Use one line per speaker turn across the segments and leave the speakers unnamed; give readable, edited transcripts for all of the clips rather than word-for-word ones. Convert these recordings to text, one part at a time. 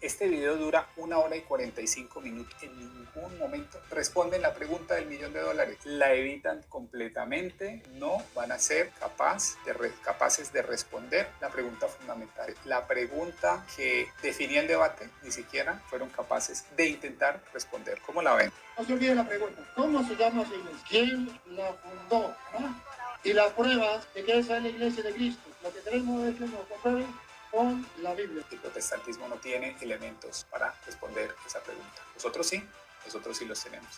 Este video dura 1 hora y 45 minutos. En ningún momento responden la pregunta del $1.000.000. La evitan completamente. No van a ser capaces de responder la pregunta fundamental. La pregunta que definía el debate, ni siquiera fueron capaces de intentar responder. ¿Cómo la ven?
No se olvide la pregunta. ¿Cómo se llama esa iglesia? ¿Quién la fundó? Y la prueba de que esa es la iglesia de Cristo. Lo que queremos es que nos comprueben con la Biblia.
El protestantismo no tiene elementos para responder esa pregunta. Nosotros sí los tenemos.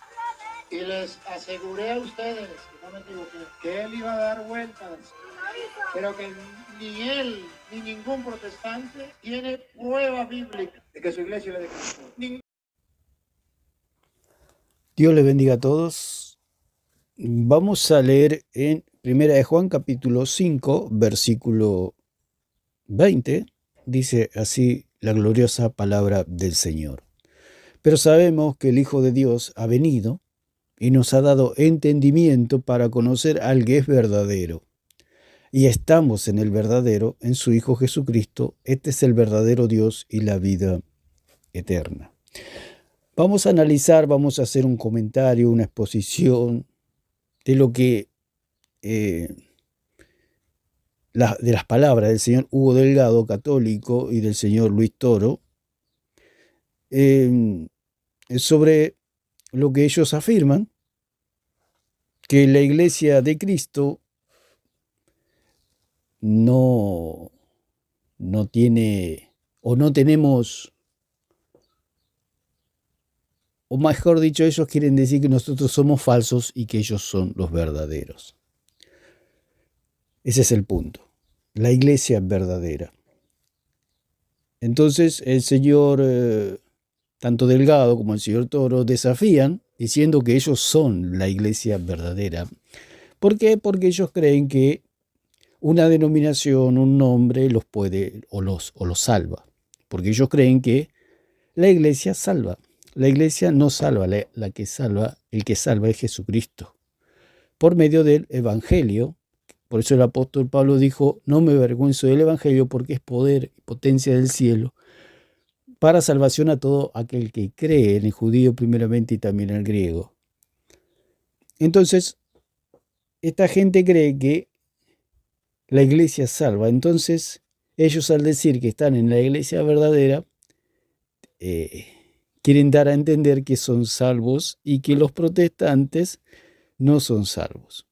Y les aseguré a ustedes, que no me equivoqué, que él iba a dar vueltas, pero que ni él ni ningún protestante tiene prueba bíblica de que su iglesia es de Cristo.
Dios les bendiga a todos. Vamos a leer en 1 de Juan capítulo 5, versículo 20, dice así la gloriosa palabra del Señor. Pero sabemos que el Hijo de Dios ha venido y nos ha dado entendimiento para conocer al que es verdadero. Y estamos en el verdadero, en su Hijo Jesucristo. Este es el verdadero Dios y la vida eterna. Vamos a analizar, vamos a hacer un comentario, una exposición de lo que de las palabras del señor Hugo Delgado, católico, y del señor Luis Toro, sobre lo que ellos afirman, que la Iglesia de Cristo no tiene, o no tenemos, o mejor dicho, ellos quieren decir que nosotros somos falsos y que ellos son los verdaderos. Ese es el punto. La iglesia verdadera. Entonces el señor, tanto Delgado como el señor Toro, desafían diciendo que ellos son la iglesia verdadera. ¿Por qué? Porque ellos creen que una denominación, un nombre, los puede o los salva. Porque ellos creen que la iglesia salva. La iglesia no salva, el que salva es Jesucristo. Por medio del evangelio. Por eso el apóstol Pablo dijo, no me avergüenzo del evangelio porque es poder y potencia del cielo para salvación a todo aquel que cree, en el judío primeramente y también en el griego. Entonces, esta gente cree que la iglesia salva. Entonces, ellos al decir que están en la iglesia verdadera, quieren dar a entender que son salvos y que los protestantes no son salvos.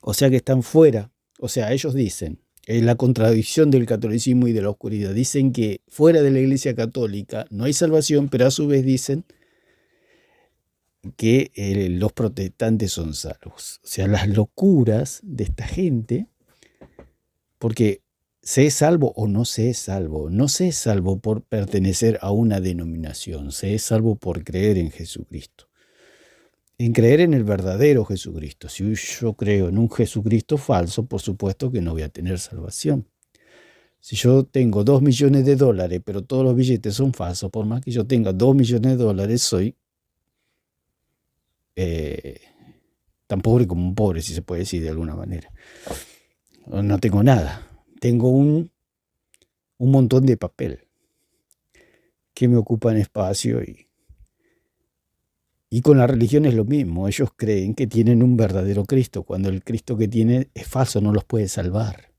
O sea que están fuera. O sea, ellos dicen, en la contradicción del catolicismo y de la oscuridad, dicen que fuera de la iglesia católica no hay salvación, pero a su vez dicen que los protestantes son salvos. O sea, las locuras de esta gente, porque se es salvo o no se es salvo. No se es salvo por pertenecer a una denominación, se es salvo por creer en Jesucristo. En creer en el verdadero Jesucristo. Si yo creo en un Jesucristo falso, por supuesto que no voy a tener salvación. Si yo tengo $2 millones, pero todos los billetes son falsos, por más que yo tenga $2 millones, soy tan pobre como un pobre, si se puede decir de alguna manera. No tengo nada. Tengo un montón de papel que me ocupan espacio y con la religión es lo mismo. Ellos creen que tienen un verdadero Cristo, cuando el Cristo que tienen es falso, no los puede salvar.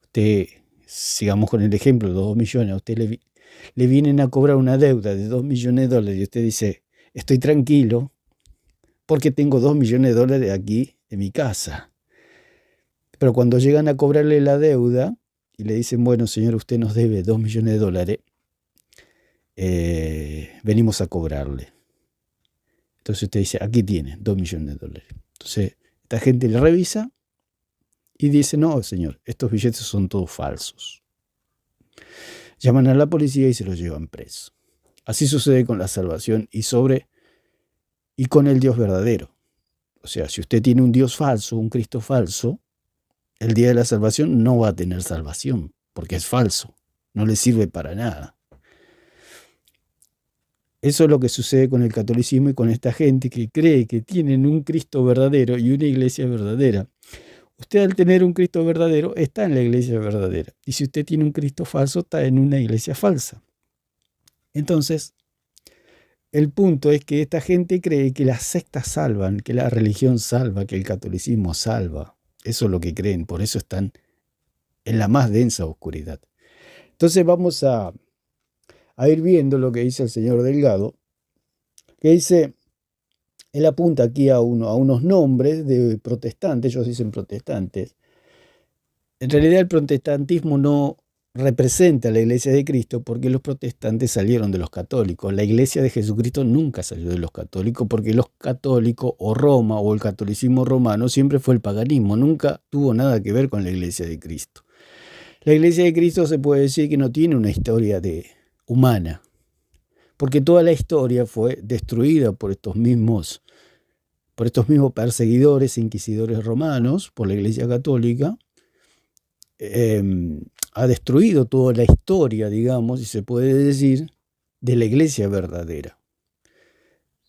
Usted, sigamos con el ejemplo, 2 millones, a usted le vienen a cobrar una deuda de $2 millones y usted dice, estoy tranquilo porque tengo $2 millones aquí en mi casa. Pero cuando llegan a cobrarle la deuda y le dicen, bueno, señor, usted nos debe $2 millones, venimos a cobrarle. Entonces usted dice, aquí tiene $2 millones. Entonces esta gente le revisa y dice, no, señor, estos billetes son todos falsos. Llaman a la policía y se los llevan preso. Así sucede con la salvación y con el Dios verdadero. O sea, si usted tiene un Dios falso, un Cristo falso, el día de la salvación no va a tener salvación, porque es falso, no le sirve para nada. Eso es lo que sucede con el catolicismo y con esta gente que cree que tienen un Cristo verdadero y una iglesia verdadera. Usted al tener un Cristo verdadero está en la iglesia verdadera. Y si usted tiene un Cristo falso, está en una iglesia falsa. Entonces, el punto es que esta gente cree que las sectas salvan, que la religión salva, que el catolicismo salva. Eso es lo que creen, por eso están en la más densa oscuridad. Entonces vamos a ir viendo lo que dice el señor Delgado, que dice, él apunta aquí a unos nombres de protestantes, ellos dicen protestantes. En realidad el protestantismo no representa a la iglesia de Cristo porque los protestantes salieron de los católicos. La iglesia de Jesucristo nunca salió de los católicos porque los católicos o Roma o el catolicismo romano siempre fue el paganismo, nunca tuvo nada que ver con la iglesia de Cristo. La iglesia de Cristo se puede decir que no tiene una historia humana, porque toda la historia fue destruida por estos mismos perseguidores e inquisidores romanos, por la iglesia católica. Ha destruido toda la historia, digamos, si se puede decir, de la iglesia verdadera.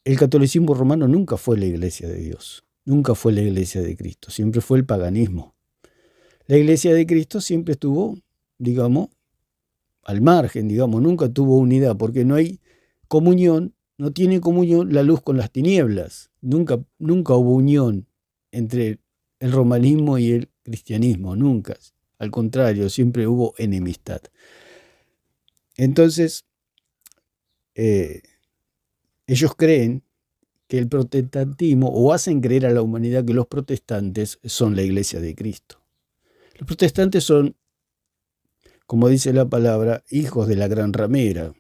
El catolicismo romano nunca fue la iglesia de Dios, nunca fue la iglesia de Cristo, siempre fue el paganismo. La iglesia de Cristo siempre estuvo, digamos, al margen, digamos, nunca tuvo unidad, porque no hay comunión, no tiene comunión la luz con las tinieblas. Nunca hubo unión entre el romanismo y el cristianismo, nunca. Al contrario, siempre hubo enemistad. Entonces, ellos creen que el protestantismo, o hacen creer a la humanidad que los protestantes son la iglesia de Cristo. Los protestantes son, como dice la palabra, hijos de la gran ramera.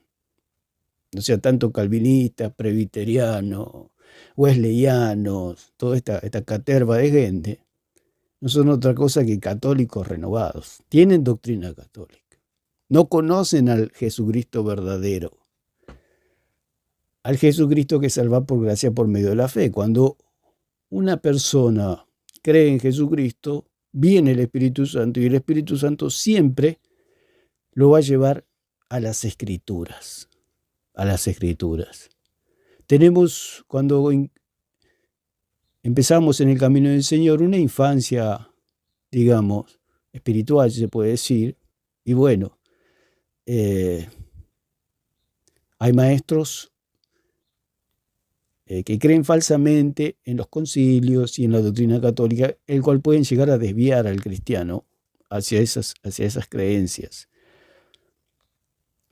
O sea, tanto calvinistas, presbiterianos, wesleyanos, toda esta caterva de gente, no son otra cosa que católicos renovados. Tienen doctrina católica. No conocen al Jesucristo verdadero. Al Jesucristo que salva por gracia por medio de la fe. Cuando una persona cree en Jesucristo, viene el Espíritu Santo y el Espíritu Santo siempre lo va a llevar a las Escrituras. A las Escrituras. Tenemos, cuando empezamos en el camino del Señor, una infancia, digamos, espiritual, se puede decir, y bueno, hay maestros que creen falsamente en los concilios y en la doctrina católica, el cual pueden llegar a desviar al cristiano hacia esas creencias.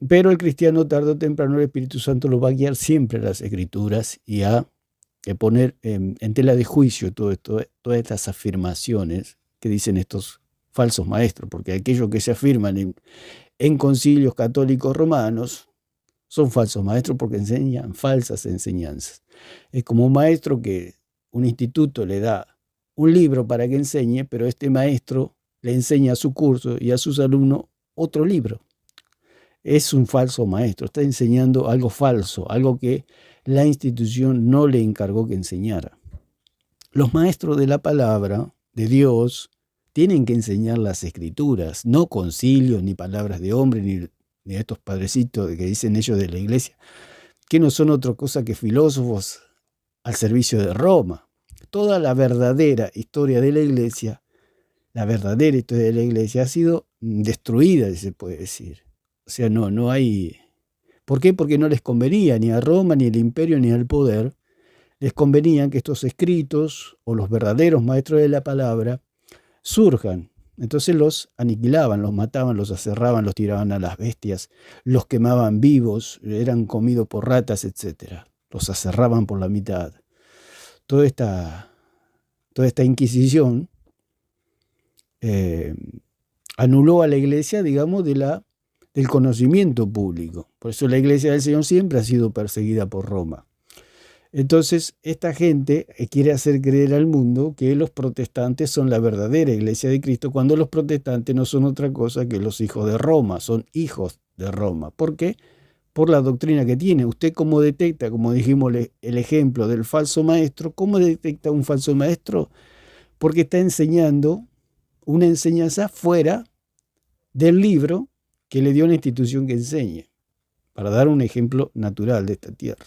Pero el cristiano, tarde o temprano, el Espíritu Santo lo va a guiar siempre a las Escrituras y a poner en tela de juicio todas estas afirmaciones que dicen estos falsos maestros, porque aquellos que se afirman en concilios católicos romanos son falsos maestros porque enseñan falsas enseñanzas. Es como un maestro que un instituto le da un libro para que enseñe, pero este maestro le enseña a su curso y a sus alumnos otro libro. Es un falso maestro, está enseñando algo falso, algo que la institución no le encargó que enseñara. Los maestros de la palabra de Dios tienen que enseñar las Escrituras, no concilios, ni palabras de hombre, ni estos padrecitos que dicen ellos de la iglesia, que no son otra cosa que filósofos al servicio de Roma. Toda la verdadera historia de la iglesia ha sido destruida, se puede decir. O sea, no hay... ¿Por qué? Porque no les convenía ni a Roma, ni al imperio, ni al poder. Les convenía que estos escritos, o los verdaderos maestros de la palabra, surjan. Entonces los aniquilaban, los mataban, los aserraban, los tiraban a las bestias, los quemaban vivos, eran comidos por ratas, etc. Los aserraban por la mitad. Toda esta inquisición anuló a la iglesia, digamos, del conocimiento público. Por eso la iglesia del Señor siempre ha sido perseguida por Roma. Entonces, esta gente quiere hacer creer al mundo que los protestantes son la verdadera iglesia de Cristo, cuando los protestantes no son otra cosa que los hijos de Roma, son hijos de Roma. ¿Por qué? Por la doctrina que tiene. Usted cómo detecta, como dijimos el ejemplo del falso maestro, ¿cómo detecta un falso maestro? Porque está enseñando una enseñanza fuera del libro que le dio una institución que enseñe, para dar un ejemplo natural de esta tierra.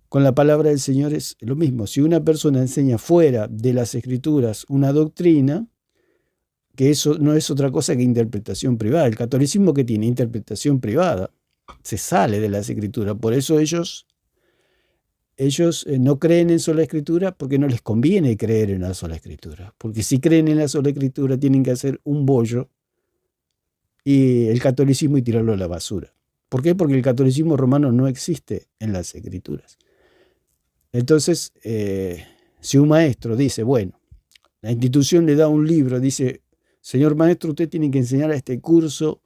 con la palabra del Señor es lo mismo. Si una persona enseña fuera de las Escrituras una doctrina, que eso no es otra cosa que interpretación privada. El catolicismo que tiene interpretación privada se sale de las Escrituras. Por eso ellos no creen en sola Escritura, porque no les conviene creer en la sola Escritura. Porque si creen en la sola Escritura tienen que hacer un bollo y el catolicismo y tirarlo a la basura. ¿Por qué? Porque el catolicismo romano no existe en las Escrituras. Entonces, si un maestro dice, bueno, la institución le da un libro, dice, señor maestro, usted tiene que enseñar este curso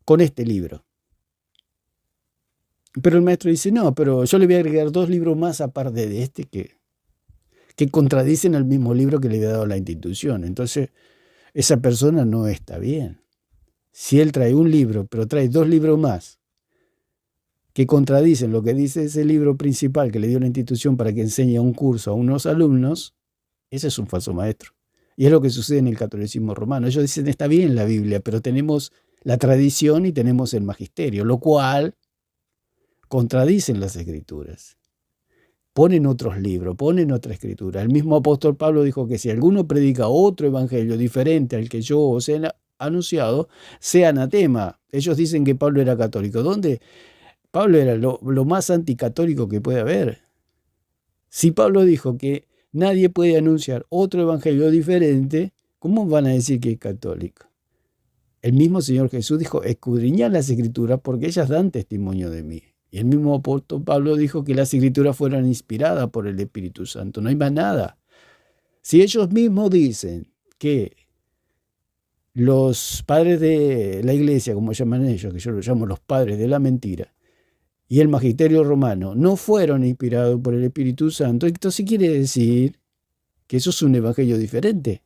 con este libro. Pero el maestro dice, no, pero yo le voy a agregar 2 libros más aparte de este que contradicen al mismo libro que le había dado la institución. Entonces, esa persona no está bien. Si él trae un libro, pero trae 2 libros más que contradicen lo que dice ese libro principal que le dio la institución para que enseñe un curso a unos alumnos, ese es un falso maestro. Y es lo que sucede en el catolicismo romano. Ellos dicen, está bien la Biblia, pero tenemos la tradición y tenemos el magisterio, lo cual contradicen las Escrituras. Ponen otros libros, ponen otra escritura. El mismo apóstol Pablo dijo que si alguno predica otro evangelio diferente al que yo os he anunciado, sea anatema. Ellos dicen que Pablo era católico. ¿Dónde? Pablo era lo más anticatólico que puede haber. Si Pablo dijo que nadie puede anunciar otro evangelio diferente, ¿cómo van a decir que es católico? El mismo Señor Jesús dijo, escudriñad las Escrituras porque ellas dan testimonio de mí. Y el mismo apóstol Pablo dijo que las Escrituras fueran inspiradas por el Espíritu Santo. No hay más nada. Si ellos mismos dicen que los padres de la iglesia, como llaman ellos, que yo los llamo los padres de la mentira, y el magisterio romano no fueron inspirados por el Espíritu Santo, entonces quiere decir que eso es un evangelio diferente.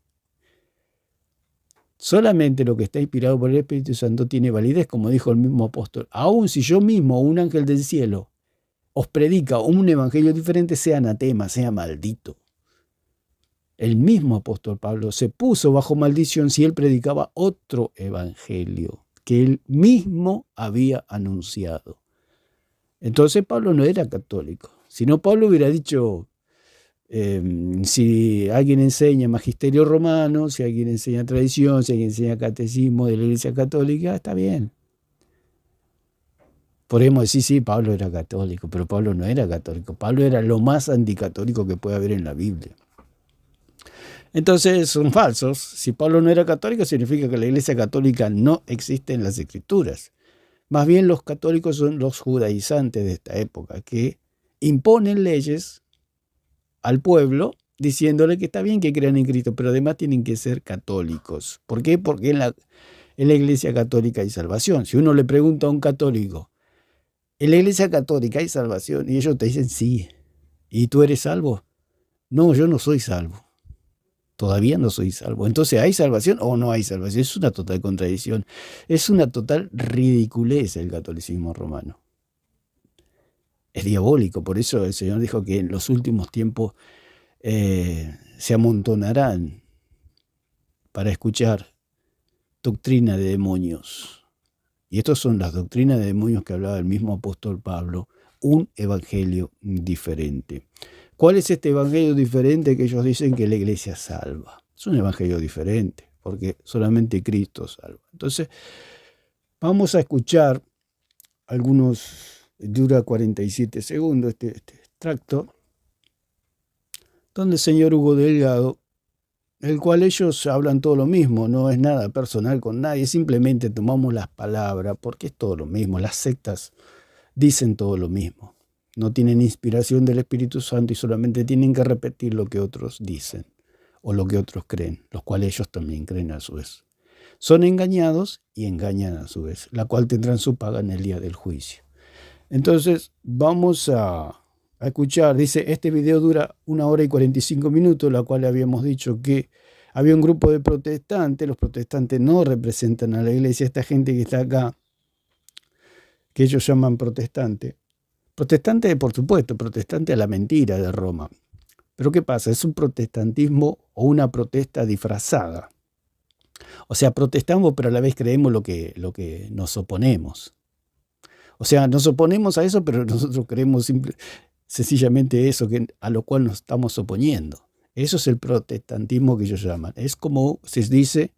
Solamente lo que está inspirado por el Espíritu Santo tiene validez, como dijo el mismo apóstol. Aun si yo mismo, un ángel del cielo, os predica un evangelio diferente, sea anatema, sea maldito. El mismo apóstol Pablo se puso bajo maldición si él predicaba otro evangelio que él mismo había anunciado. Entonces Pablo no era católico. Si no, Pablo hubiera dicho, si alguien enseña magisterio romano, si alguien enseña tradición, si alguien enseña catecismo de la Iglesia Católica, está bien. Podemos decir, sí, Pablo era católico, pero Pablo no era católico. Pablo era lo más anticatólico que puede haber en la Biblia. Entonces son falsos. Si Pablo no era católico, significa que la Iglesia Católica no existe en las Escrituras. Más bien los católicos son los judaizantes de esta época, que imponen leyes al pueblo diciéndole que está bien que crean en Cristo, pero además tienen que ser católicos. ¿Por qué? Porque en la Iglesia Católica hay salvación. Si uno le pregunta a un católico, ¿en la Iglesia Católica hay salvación? Y ellos te dicen sí. ¿Y tú eres salvo? No, yo no soy salvo. Todavía no soy salvo. Entonces, ¿hay salvación o no hay salvación? Es una total contradicción. Es una total ridiculez el catolicismo romano. Es diabólico. Por eso el Señor dijo que en los últimos tiempos se amontonarán para escuchar doctrina de demonios. Y estas son las doctrinas de demonios que hablaba el mismo apóstol Pablo. Un evangelio diferente. ¿Cuál es este evangelio diferente que ellos dicen que la iglesia salva? Es un evangelio diferente, porque solamente Cristo salva. Entonces, vamos a escuchar dura 47 segundos este extracto, donde el señor Hugo Delgado, el cual ellos hablan todo lo mismo, no es nada personal con nadie, simplemente tomamos las palabras, porque es todo lo mismo, las sectas dicen todo lo mismo. No tienen inspiración del Espíritu Santo y solamente tienen que repetir lo que otros dicen o lo que otros creen, los cuales ellos también creen a su vez. Son engañados y engañan a su vez, la cual tendrán su paga en el día del juicio. Entonces vamos a escuchar, dice, este video dura 1 hora y 45 minutos, la cual habíamos dicho que había un grupo de protestantes, los protestantes no representan a la iglesia, esta gente que está acá, que ellos llaman protestante. Protestante, por supuesto, protestante a la mentira de Roma. Pero ¿qué pasa? Es un protestantismo o una protesta disfrazada. O sea, protestamos, pero a la vez creemos lo que nos oponemos. O sea, nos oponemos a eso, pero nosotros creemos sencillamente eso a lo cual nos estamos oponiendo. Eso es el protestantismo que ellos llaman. Es como se dice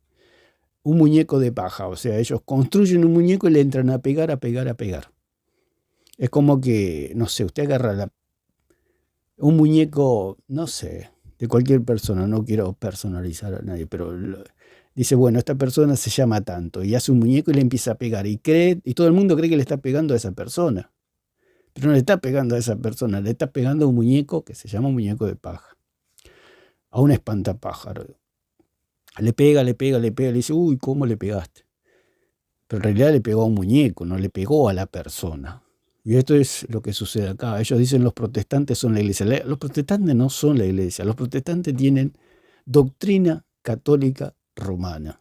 un muñeco de paja. O sea, ellos construyen un muñeco y le entran a pegar, a pegar, a pegar. Es como que, no sé, usted agarra un muñeco, no sé, de cualquier persona, no quiero personalizar a nadie, pero dice, bueno, esta persona se llama tanto, y hace un muñeco y le empieza a pegar, y todo el mundo cree que le está pegando a esa persona. Pero no le está pegando a esa persona, le está pegando a un muñeco que se llama muñeco de paja, a un espantapájaro. Le pega, le pega, le pega, le dice, uy, ¿cómo le pegaste? Pero en realidad le pegó a un muñeco, no le pegó a la persona. Y esto es lo que sucede acá. Ellos dicen los protestantes son la iglesia. Los protestantes no son la iglesia. Los protestantes tienen doctrina católica romana.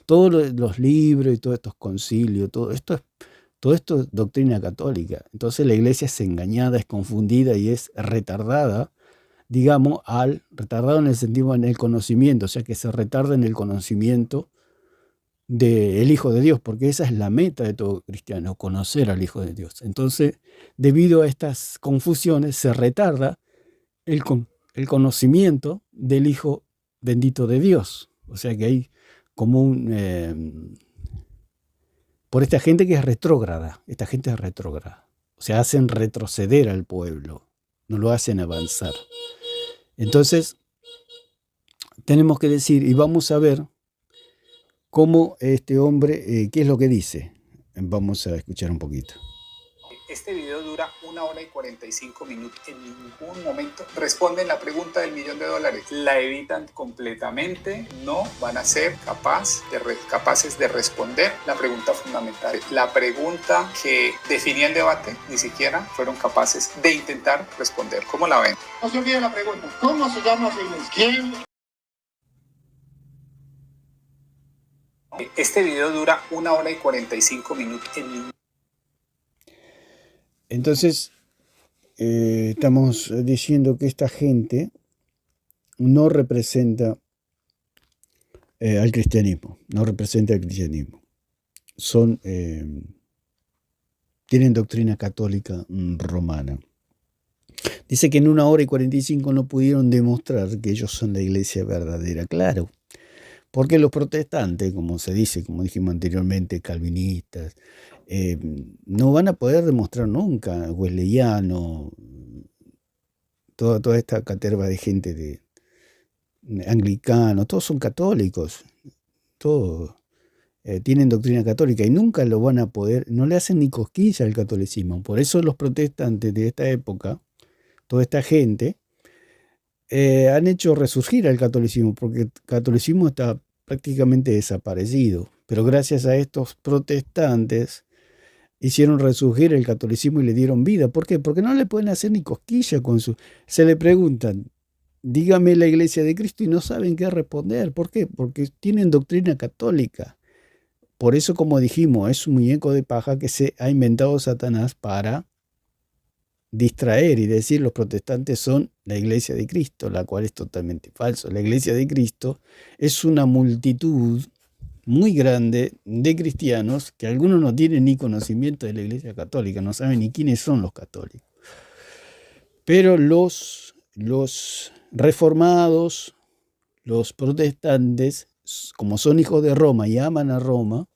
Todos los libros y todos estos concilios, todo esto es doctrina católica. Entonces la iglesia es engañada, es confundida y es retardada, digamos, retardado en el sentido en el conocimiento, o sea que se retarda en el conocimiento del Hijo de Dios, porque esa es la meta de todo cristiano, conocer al Hijo de Dios. Entonces, debido a estas confusiones, se retarda el conocimiento del Hijo bendito de Dios. O sea que hay como por esta gente que es retrógrada, esta gente es retrógrada. O sea, hacen retroceder al pueblo, no lo hacen avanzar. Entonces, tenemos que decir, y vamos a ver cómo este hombre, qué es lo que dice. Vamos a escuchar un poquito.
Este video dura 1 hora y 45 minutos. En ningún momento responden la pregunta del $1.000.000. La evitan completamente. No van a ser capaces de responder la pregunta fundamental. La pregunta que definía el debate, ni siquiera fueron capaces de intentar responder. ¿Cómo la ven?
No se olvide la pregunta. ¿Cómo se llama su iglesia? ¿Quién?
Este video dura 1 hora y 45 minutos.
Entonces, estamos diciendo que esta gente no representa al cristianismo, no representa al cristianismo. Tienen doctrina católica romana. Dice que en 1 hora y 45 no pudieron demostrar que ellos son la iglesia verdadera. Claro, porque los protestantes, como se dice, como dijimos anteriormente, calvinistas, no van a poder demostrar nunca, wesleyano, toda esta caterva de gente de anglicano, todos son católicos, todos tienen doctrina católica y nunca lo van a poder, no le hacen ni cosquilla al catolicismo. Por eso los protestantes de esta época, toda esta gente, han hecho resurgir al catolicismo, porque el catolicismo está prácticamente desaparecido. Pero gracias a estos protestantes hicieron resurgir el catolicismo y le dieron vida. ¿Por qué? Porque no le pueden hacer ni cosquilla con su... Se le preguntan, dígame la iglesia de Cristo, y no saben qué responder. ¿Por qué? Porque tienen doctrina católica. Por eso, como dijimos, es un muñeco de paja que se ha inventado Satanás para distraer y decir los protestantes son la iglesia de Cristo, la cual es totalmente falso. La iglesia de Cristo es una multitud muy grande de cristianos que algunos no tienen ni conocimiento de la iglesia católica, no saben ni quiénes son los católicos. Pero los reformados, los protestantes, como son hijos de Roma y aman a Roma,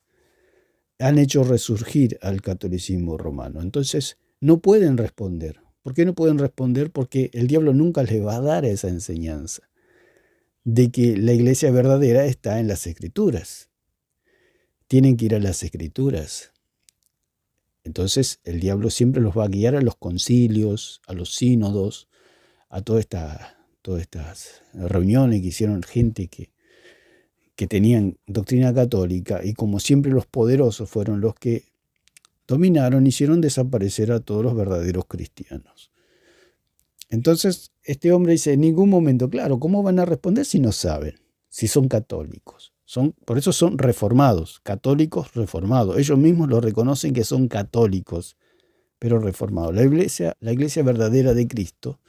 han hecho resurgir al catolicismo romano. Entonces, no pueden responder. ¿Por qué no pueden responder? Porque el diablo nunca les va a dar esa enseñanza de que la iglesia verdadera está en las Escrituras. Tienen que ir a las Escrituras. Entonces el diablo siempre los va a guiar a los concilios, a los sínodos, a todas estas reuniones que hicieron gente que tenían doctrina católica, y como siempre los poderosos fueron los que dominaron, hicieron desaparecer a todos los verdaderos cristianos. Entonces, este hombre dice, en ningún momento, claro, ¿cómo van a responder si no saben? Si son católicos. Por eso son reformados, católicos reformados. Ellos mismos lo reconocen que son católicos, pero reformados. La iglesia verdadera de Cristo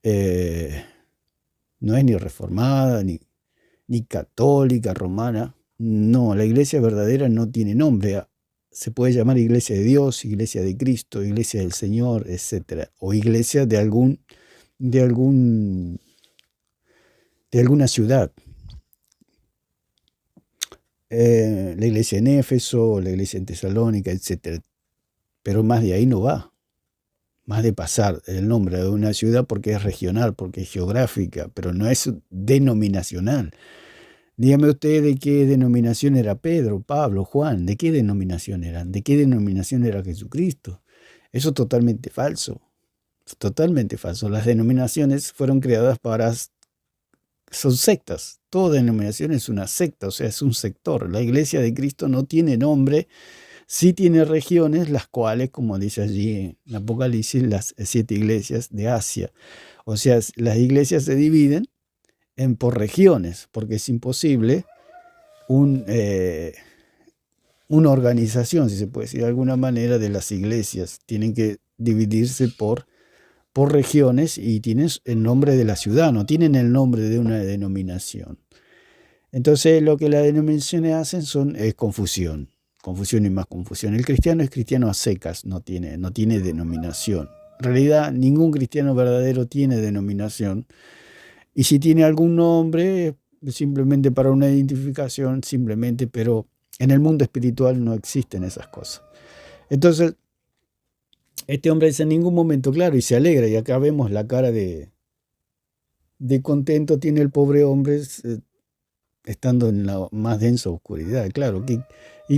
no es ni reformada, ni católica, romana. No, la iglesia verdadera no tiene nombre. se puede llamar iglesia de Dios, iglesia de Cristo, iglesia del Señor, etc. O iglesia de alguna ciudad. La iglesia en Éfeso, la iglesia en Tesalónica, etc. Pero más de ahí no va. Más de pasar el nombre de una ciudad porque es regional, porque es geográfica, pero no es denominacional. Dígame usted de qué denominación era Pedro, Pablo, Juan, de qué denominación eran, de qué denominación era Jesucristo. Eso es totalmente falso. Es totalmente falso. Las denominaciones fueron creadas son sectas. Toda denominación es una secta, o sea, es un sector. La iglesia de Cristo no tiene nombre, sí tiene regiones, las cuales, como dice allí en Apocalipsis, las 7 iglesias de Asia. O sea, las iglesias se dividen por regiones, porque es imposible una organización, si se puede decir de alguna manera, de las iglesias. Tienen que dividirse por regiones y tienen el nombre de la ciudad, no tienen el nombre de una denominación. Entonces lo que las denominaciones hacen es confusión y más confusión. El cristiano es cristiano a secas, no tiene denominación. En realidad ningún cristiano verdadero tiene denominación, y si tiene algún nombre, simplemente para una identificación, pero en el mundo espiritual no existen esas cosas. Entonces, este hombre dice en ningún momento, claro, y se alegra, y acá vemos la cara de contento tiene el pobre hombre estando en la más densa oscuridad. Claro,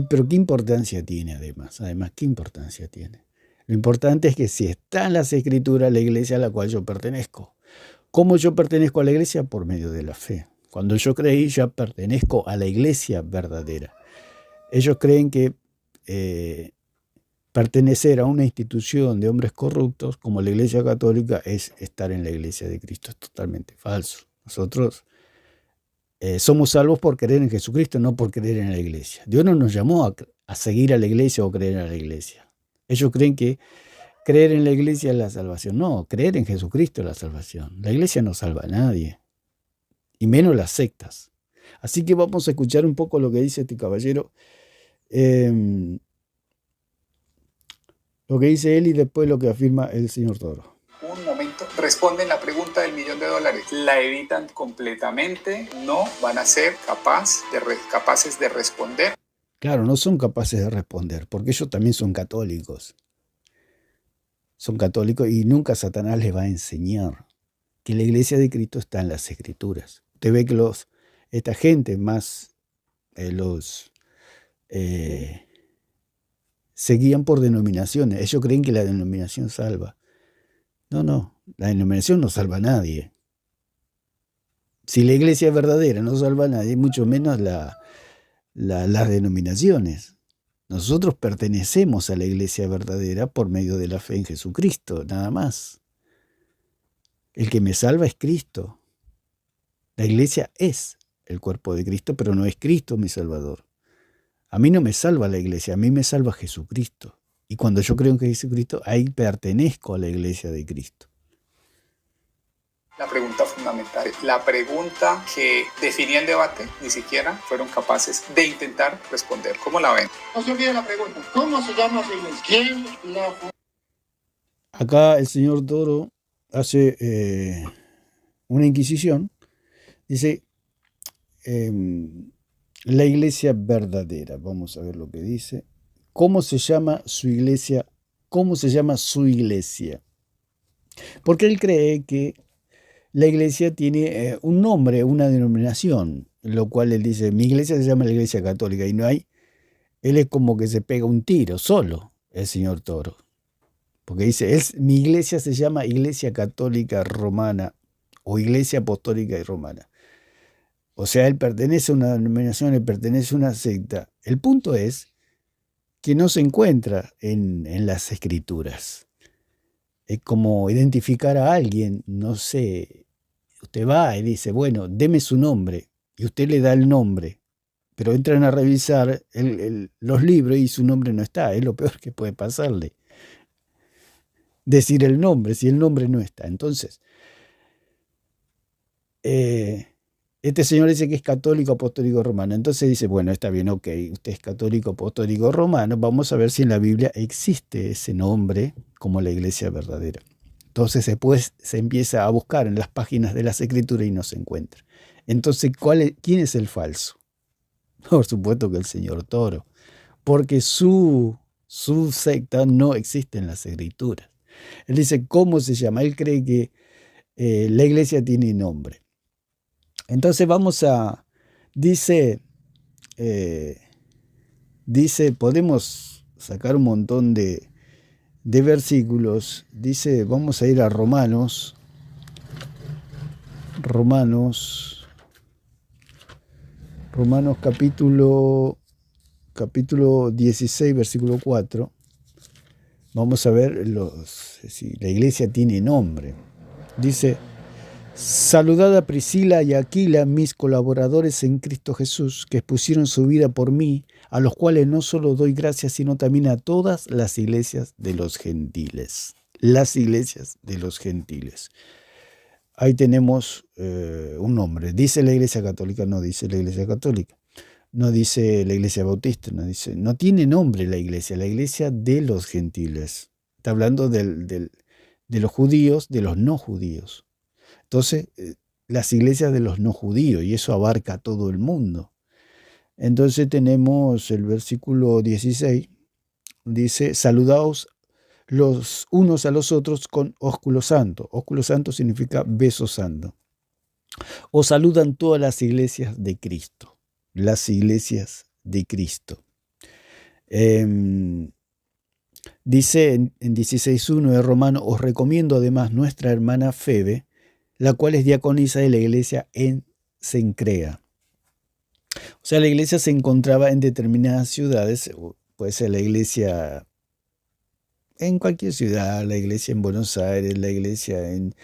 pero ¿qué importancia tiene además? ¿Qué importancia tiene? Lo importante es que si está en las Escrituras la iglesia a la cual yo pertenezco. ¿Cómo yo pertenezco a la iglesia? Por medio de la fe. Cuando yo creí, ya pertenezco a la iglesia verdadera. Ellos creen que pertenecer a una institución de hombres corruptos como la Iglesia Católica es estar en la Iglesia de Cristo. Es totalmente falso. Nosotros somos salvos por creer en Jesucristo, no por creer en la Iglesia. Dios no nos llamó a seguir a la Iglesia o creer en la Iglesia. Ellos creen que creer en la iglesia es la salvación. No, creer en Jesucristo es la salvación. La iglesia no salva a nadie, y menos las sectas. Así que vamos a escuchar un poco lo que dice este caballero, lo que dice él y después lo que afirma el señor Toro.
Un momento, responden la pregunta del $1.000.000. La evitan completamente, no van a ser capaces de responder.
Claro, no son capaces de responder, porque ellos también son católicos. Son católicos y nunca Satanás les va a enseñar que la iglesia de Cristo está en las Escrituras. Usted ve que esta gente más se guían por denominaciones. Ellos creen que la denominación salva. No, la denominación no salva a nadie. Si la iglesia es verdadera, no salva a nadie, mucho menos las denominaciones. Nosotros pertenecemos a la iglesia verdadera por medio de la fe en Jesucristo, nada más. El que me salva es Cristo. La iglesia es el cuerpo de Cristo, pero no es Cristo mi Salvador. A mí no me salva la iglesia, a mí me salva Jesucristo. Y cuando yo creo en Jesucristo, ahí pertenezco a la iglesia de Cristo.
La pregunta fundamental, la pregunta que definía el debate, ni siquiera fueron capaces de intentar responder. ¿Cómo la ven?
No se olvide la pregunta, ¿cómo se llama esa iglesia? ¿Quién la fundó?
Acá el señor Toro hace una inquisición. Dice, la iglesia verdadera. Vamos a ver lo que dice. ¿Cómo se llama su iglesia? ¿Cómo se llama su iglesia? Porque él cree que la iglesia tiene un nombre, una denominación, lo cual él dice, mi iglesia se llama la Iglesia Católica, y no hay. Él es como que se pega un tiro solo, el señor Toro. Porque dice, mi iglesia se llama Iglesia Católica Romana o Iglesia Apostólica y Romana. O sea, él pertenece a una denominación, él pertenece a una secta. El punto es que no se encuentra en las Escrituras. Es como identificar a alguien, no sé, usted va y dice, bueno, deme su nombre, y usted le da el nombre, pero entran a revisar los libros y su nombre no está. Es lo peor que puede pasarle. Decir el nombre, si el nombre no está. Entonces, Este señor dice que es católico, apostólico, romano. Entonces dice, bueno, está bien, ok, usted es católico, apostólico, romano. Vamos a ver si en la Biblia existe ese nombre como la iglesia verdadera. Entonces después se empieza a buscar en las páginas de las Escrituras y no se encuentra. Entonces, ¿quién es el falso? Por supuesto que el señor Toro, porque su secta no existe en las Escrituras. Él dice, ¿cómo se llama? Él cree que la iglesia tiene nombre. Entonces dice, podemos sacar un montón de versículos. Dice, vamos a ir a Romanos capítulo 16, versículo 4. Vamos a ver si la iglesia tiene nombre. Dice, saludad a Priscila y a Aquila, mis colaboradores en Cristo Jesús, que expusieron su vida por mí, a los cuales no solo doy gracias, sino también a todas las iglesias de los gentiles. Las iglesias de los gentiles. Ahí tenemos un nombre. Dice la iglesia católica, no dice la iglesia católica. No dice la iglesia bautista, no tiene nombre la iglesia de los gentiles. Está hablando de los judíos, de los no judíos. Entonces, las iglesias de los no judíos, y eso abarca a todo el mundo. Entonces tenemos el versículo 16, dice, saludaos los unos a los otros con ósculo santo. Ósculo santo significa beso santo. Os saludan todas las iglesias de Cristo. Las iglesias de Cristo. Dice en 16.1 de Romano, os recomiendo además nuestra hermana Febe, la cual es diaconisa de la iglesia en Cencrea. O sea, la iglesia se encontraba en determinadas ciudades, puede ser la iglesia en cualquier ciudad, la iglesia en Buenos Aires, la iglesia en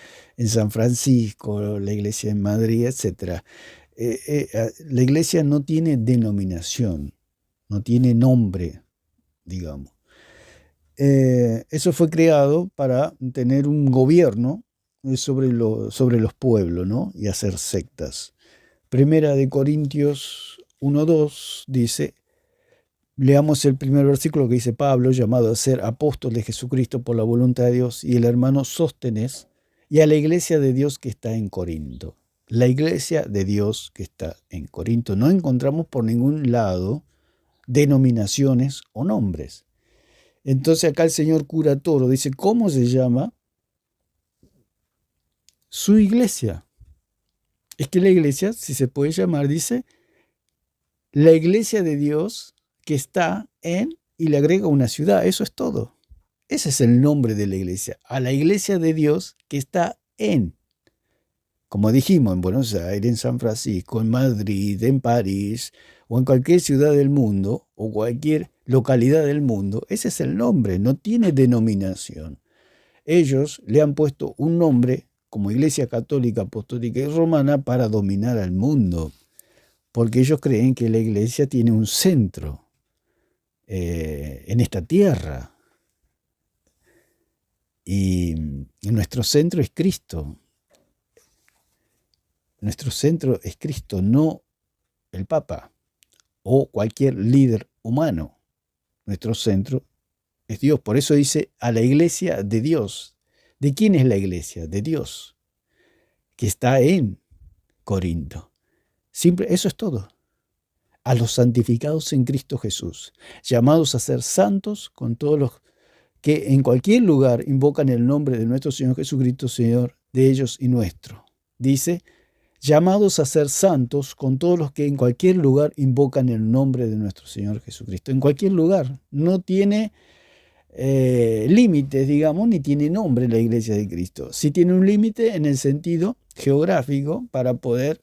San Francisco, la iglesia en Madrid, etc. La iglesia no tiene denominación, no tiene nombre, digamos. Eso fue creado para tener un gobierno sobre los pueblos, ¿no? Y hacer sectas. Primera de Corintios 1:2 dice, leamos el primer versículo que dice Pablo, llamado a ser apóstol de Jesucristo por la voluntad de Dios, y el hermano Sóstenes, y a la iglesia de Dios que está en Corinto. La iglesia de Dios que está en Corinto. No encontramos por ningún lado denominaciones o nombres. Entonces acá el señor cura Toro dice, ¿cómo se llama su iglesia? Es que la iglesia, si se puede llamar, dice, la iglesia de Dios que está en, y le agrega una ciudad, eso es todo. Ese es el nombre de la iglesia, a la iglesia de Dios que está en. Como dijimos, en Buenos Aires, en San Francisco, en Madrid, en París, o en cualquier ciudad del mundo, o cualquier localidad del mundo, ese es el nombre, no tiene denominación. Ellos le han puesto un nombre como Iglesia Católica, Apostólica y Romana para dominar al mundo, porque ellos creen que la iglesia tiene un centro en esta tierra, y nuestro centro es Cristo. Nuestro centro es Cristo, no el Papa o cualquier líder humano. Nuestro centro es Dios. Por eso dice a la iglesia de Dios. ¿De quién es la iglesia? De Dios, que está en Corinto. Eso es todo. A los santificados en Cristo Jesús, llamados a ser santos con todos los que en cualquier lugar invocan el nombre de nuestro Señor Jesucristo, Señor de ellos y nuestro. Dice, llamados a ser santos con todos los que en cualquier lugar invocan el nombre de nuestro Señor Jesucristo. En cualquier lugar. No tiene límites, digamos, ni tiene nombre la iglesia de Cristo. Sí tiene un límite en el sentido geográfico para poder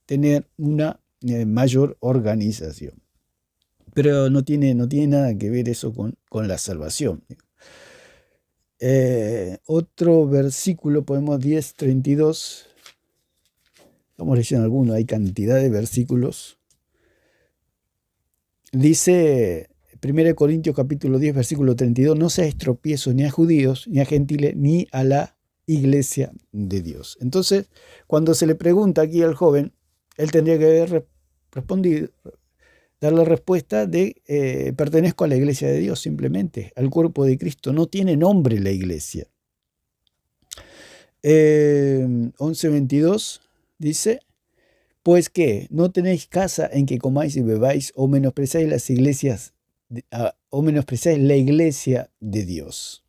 tener una mayor organización. Pero no tiene nada que ver eso con la salvación. Otro versículo, podemos 10:32. Estamos leyendo algunos, hay cantidad de versículos. Dice 1 Corintios capítulo 10, versículo 32, no seáis tropiezos ni a judíos, ni a gentiles, ni a la iglesia de Dios. Entonces, cuando se le pregunta aquí al joven, él tendría que haber respondido, dar la respuesta de pertenezco a la iglesia de Dios, simplemente, al cuerpo de Cristo. No tiene nombre la iglesia. 11:22 dice, pues que no tenéis casa en que comáis y bebáis, o menospreciáis las iglesias, o menospreciáis la iglesia de Dios.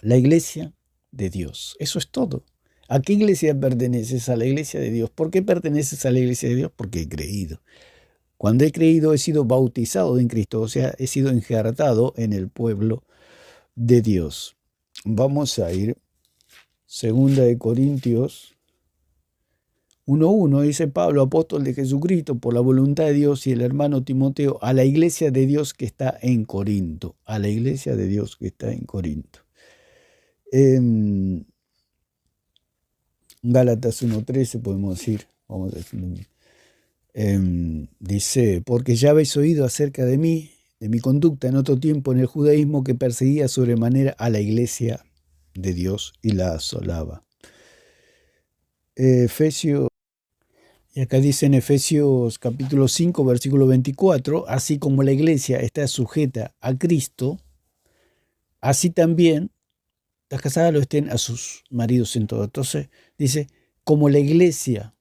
La iglesia de Dios, eso es todo. ¿A qué iglesia perteneces? A la iglesia de Dios. ¿Por qué perteneces a la iglesia de Dios? Porque he creído. Cuando he creído he sido bautizado en Cristo, o sea, he sido injertado en el pueblo de Dios. Vamos a ir, 2 Corintios 1:1, dice Pablo, apóstol de Jesucristo, por la voluntad de Dios, y el hermano Timoteo, a la iglesia de Dios que está en Corinto. A la iglesia de Dios que está en Corinto. Gálatas 1:13 podemos decir, vamos a decir, dice, porque ya habéis oído acerca de mí, de mi conducta en otro tiempo en el judaísmo, que perseguía sobremanera a la iglesia de Dios y la asolaba. Efesios, y acá dice en Efesios capítulo 5, versículo 24, así como la iglesia está sujeta a Cristo, así también las casadas lo estén a sus maridos en todo. Entonces dice, como la iglesia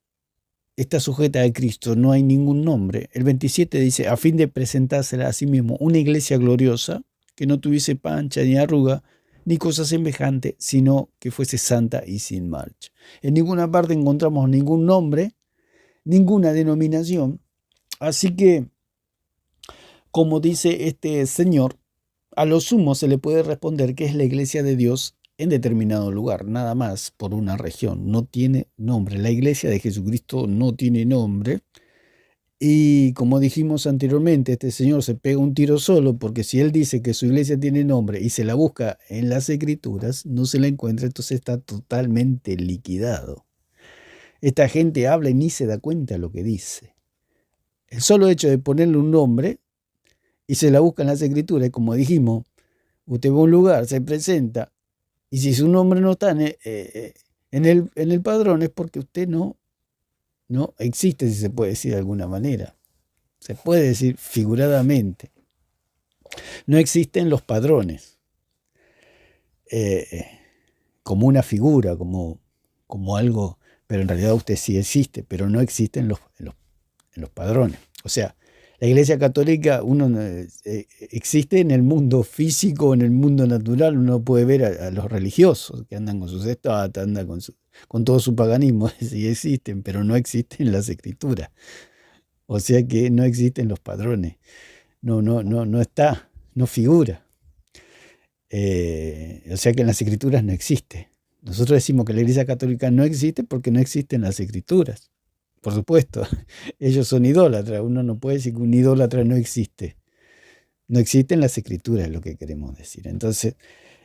está sujeta a Cristo, no hay ningún nombre. El 27 dice, a fin de presentársela a sí mismo una iglesia gloriosa, que no tuviese pancha ni arruga, ni cosa semejante, sino que fuese santa y sin mancha. En ninguna parte encontramos ningún nombre, ninguna denominación. Así que, como dice este señor, a lo sumo se le puede responder que es la iglesia de Dios en determinado lugar, nada más por una región. No tiene nombre. La iglesia de Jesucristo no tiene nombre. Y como dijimos anteriormente, este señor se pega un tiro solo, porque si él dice que su iglesia tiene nombre y se la busca en las escrituras, no se la encuentra, entonces está totalmente liquidado. Esta gente habla y ni se da cuenta de lo que dice. El solo hecho de ponerle un nombre y se la busca en las escrituras, como dijimos, usted va a un lugar, se presenta, y si su nombre no está en el padrón es porque usted no existe, si se puede decir de alguna manera. Se puede decir figuradamente. No existen los padrones como una figura, como algo, pero en realidad usted sí existe, pero no existen en los padrones. O sea, la Iglesia Católica existe en el mundo físico, en el mundo natural. Uno puede ver a los religiosos que andan con sus estatuas, andan con todo su paganismo, sí existen, pero no existen las escrituras. O sea que no existen los padrones. No está, no figura. O sea que en las escrituras no existe. Nosotros decimos que la Iglesia Católica no existe porque no existen las escrituras. Por supuesto, ellos son idólatras. Uno no puede decir que un idólatra no existe. No existen las escrituras, es lo que queremos decir. Entonces,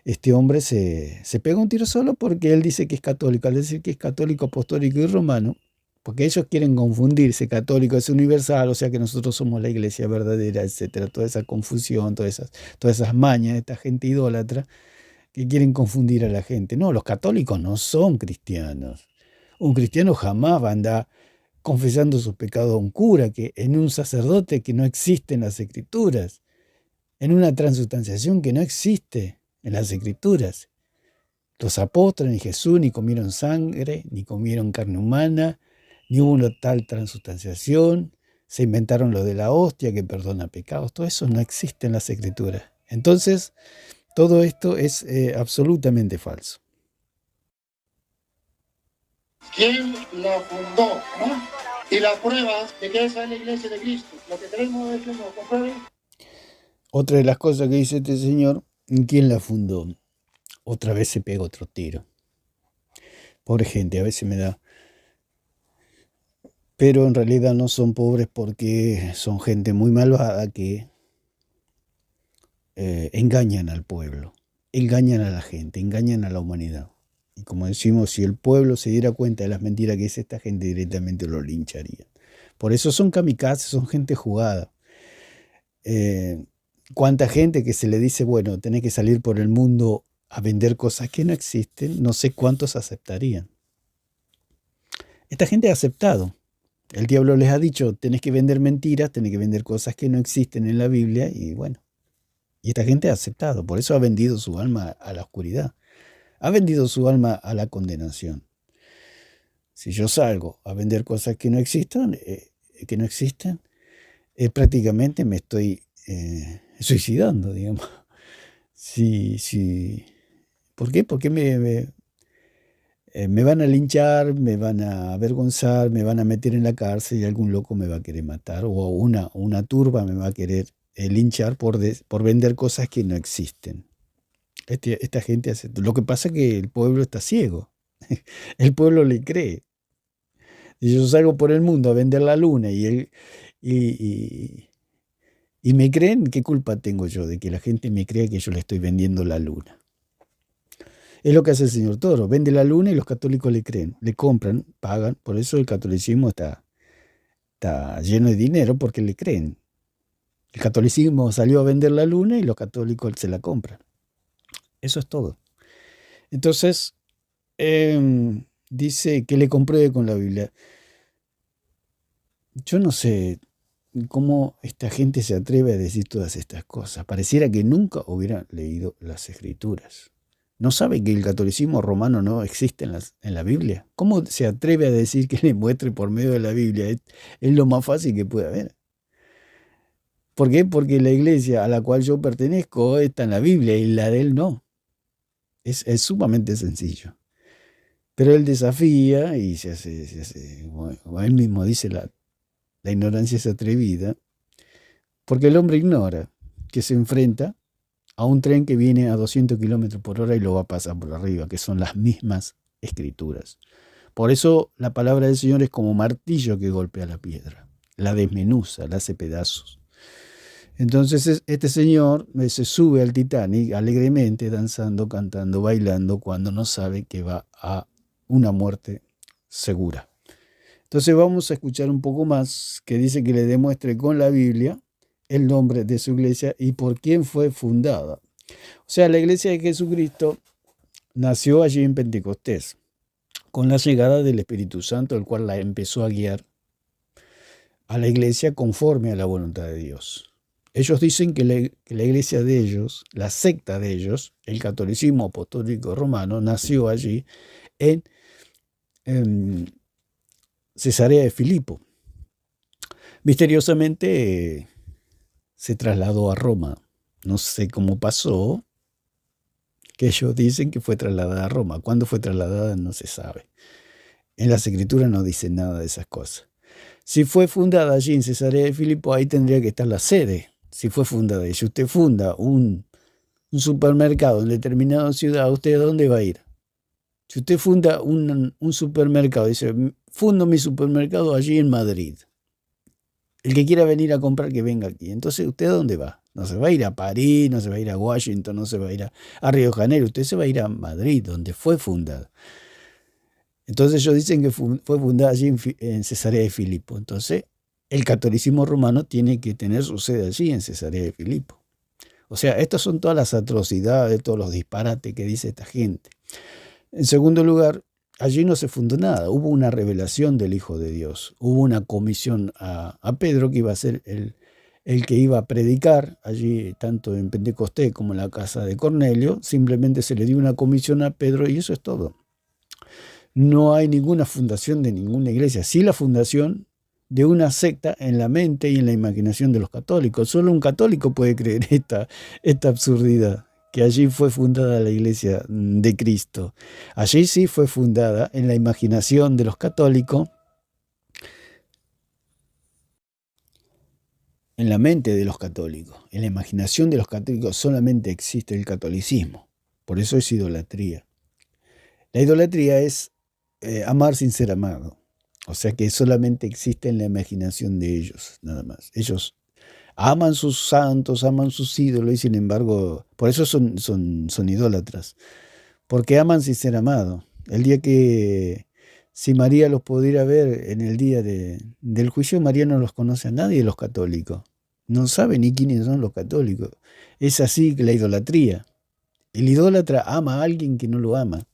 este hombre se pega un tiro solo porque él dice que es católico. Al decir que es católico, apostólico y romano, porque ellos quieren confundirse, católico es universal, o sea que nosotros somos la iglesia verdadera, etcétera. Toda esa confusión, todas esas mañas de esta gente idólatra que quieren confundir a la gente. No, los católicos no son cristianos. Un cristiano jamás va a andar confesando sus pecados a un cura, que en un sacerdote que no existe en las escrituras, en una transustanciación que no existe en las escrituras. Los apóstoles ni Jesús ni comieron sangre, ni comieron carne humana, ni hubo una tal transustanciación, se inventaron lo de la hostia que perdona pecados, todo eso no existe en las escrituras. Entonces, todo esto es absolutamente falso.
¿Quién la fundó? ¿No? Y la prueba de que esa es la iglesia de Cristo. Lo que queremos es que nos comprueben.
Otra de las cosas que dice este señor, ¿quién la fundó? Otra vez se pega otro tiro. Pobre gente, a veces me da. Pero en realidad no son pobres porque son gente muy malvada que engañan al pueblo, engañan a la gente, engañan a la humanidad. Y como decimos, si el pueblo se diera cuenta de las mentiras que dice esta gente, directamente lo lincharía. Por eso son kamikazes, son gente jugada. Cuánta gente que se le dice, bueno, tenés que salir por el mundo a vender cosas que no existen, no sé cuántos aceptarían. Esta gente ha aceptado, El diablo les ha dicho, tenés que vender mentiras, tenés que vender cosas que no existen en la Biblia, y bueno, y esta gente ha aceptado, por eso ha vendido su alma a la oscuridad, ha vendido su alma a la condenación. Si yo salgo a vender cosas que no existen, prácticamente me estoy suicidando, digamos. Sí. ¿Por qué? Porque me van a linchar, me van a avergonzar, me van a meter en la cárcel y algún loco me va a querer matar, o una turba me va a querer linchar por vender cosas que no existen. Esta gente hace. Lo que pasa es que el pueblo está ciego. El pueblo le cree. Si yo salgo por el mundo a vender la luna y me creen, ¿qué culpa tengo yo de que la gente me crea que yo le estoy vendiendo la luna? Es lo que hace el señor Toro, vende la luna y los católicos le creen, le compran, pagan, por eso el catolicismo está lleno de dinero, porque le creen. El catolicismo salió a vender la luna y los católicos se la compran. Eso es todo. Entonces, dice que le compruebe con la Biblia. Yo no sé cómo esta gente se atreve a decir todas estas cosas. Pareciera que nunca hubieran leído las Escrituras. ¿No sabe que el catolicismo romano no existe en la Biblia? ¿Cómo se atreve a decir que le muestre por medio de la Biblia? Es lo más fácil que puede haber. ¿Por qué? Porque la iglesia a la cual yo pertenezco está en la Biblia y la de él no. Es sumamente sencillo. Pero él desafía y se hace como él mismo dice, la ignorancia es atrevida, porque el hombre ignora que se enfrenta a un tren que viene a 200 kilómetros por hora y lo va a pasar por arriba, que son las mismas Escrituras. Por eso la palabra del Señor es como martillo que golpea la piedra, la desmenuza, la hace pedazos. Entonces este señor se sube al Titanic alegremente, danzando, cantando, bailando, cuando no sabe que va a una muerte segura. Entonces vamos a escuchar un poco más, que dice que le demuestre con la Biblia el nombre de su iglesia y por quién fue fundada. O sea, la iglesia de Jesucristo nació allí en Pentecostés, con la llegada del Espíritu Santo, el cual la empezó a guiar a la iglesia conforme a la voluntad de Dios. Ellos dicen que la iglesia de ellos, la secta de ellos, el catolicismo apostólico romano, nació allí en Cesarea de Filipo. Misteriosamente se trasladó a Roma. No sé cómo pasó, que ellos dicen que fue trasladada a Roma. ¿Cuándo fue trasladada? No se sabe. En las Escrituras no dice nada de esas cosas. Si fue fundada allí en Cesarea de Filipo, ahí tendría que estar la sede. Si fue fundada, y si usted funda un supermercado en determinada ciudad, ¿usted a dónde va a ir? Si usted funda un supermercado, dice, fundo mi supermercado allí en Madrid. El que quiera venir a comprar, que venga aquí. Entonces, ¿usted a dónde va? No se va a ir a París, no se va a ir a Washington, no se va a ir a Río de Janeiro. Usted se va a ir a Madrid, donde fue fundada. Entonces ellos dicen que fue fundada allí en Cesarea de Filipo. Entonces, el catolicismo romano tiene que tener su sede allí en Cesarea de Filipo. O sea, estas son todas las atrocidades, todos los disparates que dice esta gente. En segundo lugar, allí no se fundó nada. Hubo una revelación del Hijo de Dios. Hubo una comisión a Pedro, que iba a ser el que iba a predicar allí, tanto en Pentecostés como en la casa de Cornelio. Simplemente se le dio una comisión a Pedro y eso es todo. No hay ninguna fundación de ninguna iglesia. Sí, la fundación de una secta en la mente y en la imaginación de los católicos. Solo un católico puede creer esta absurdidad, que allí fue fundada la iglesia de Cristo. Allí sí fue fundada en la imaginación de los católicos, en la mente de los católicos. En la imaginación de los católicos solamente existe el catolicismo. Por eso es idolatría. La idolatría es amar sin ser amado. O sea que solamente existe en la imaginación de ellos, nada más. Ellos aman sus santos, aman sus ídolos y sin embargo, por eso son idólatras. Porque aman sin ser amados. El día que, si María los pudiera ver en el día del juicio, María no los conoce a nadie de los católicos. No sabe ni quiénes son los católicos. Es así que la idolatría. El idólatra ama a alguien que no lo ama.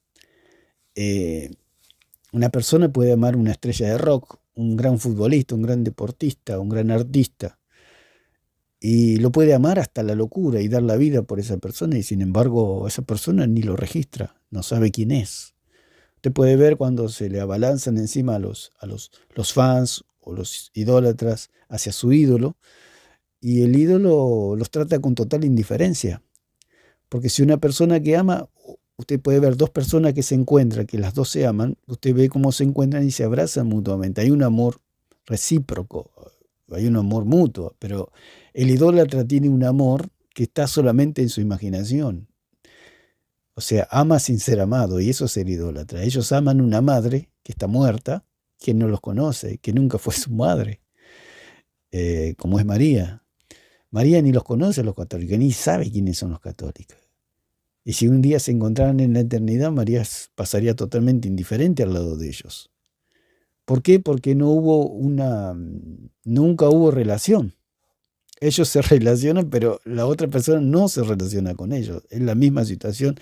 Una persona puede amar una estrella de rock, un gran futbolista, un gran deportista, un gran artista, y lo puede amar hasta la locura y dar la vida por esa persona, y sin embargo esa persona ni lo registra, no sabe quién es. Usted puede ver cuando se le abalanzan encima a los fans o los idólatras hacia su ídolo, y el ídolo los trata con total indiferencia. Porque si una persona que ama, usted puede ver dos personas que se encuentran, que las dos se aman, usted ve cómo se encuentran y se abrazan mutuamente. Hay un amor recíproco, hay un amor mutuo, pero el idólatra tiene un amor que está solamente en su imaginación. O sea, ama sin ser amado, y eso es el idólatra. Ellos aman una madre que está muerta, que no los conoce, que nunca fue su madre, como es María. María ni los conoce a los católicos, ni sabe quiénes son los católicos. Y si un día se encontraran en la eternidad, María pasaría totalmente indiferente al lado de ellos. ¿Por qué? Porque nunca hubo relación. Ellos se relacionan, pero la otra persona no se relaciona con ellos. Es la misma situación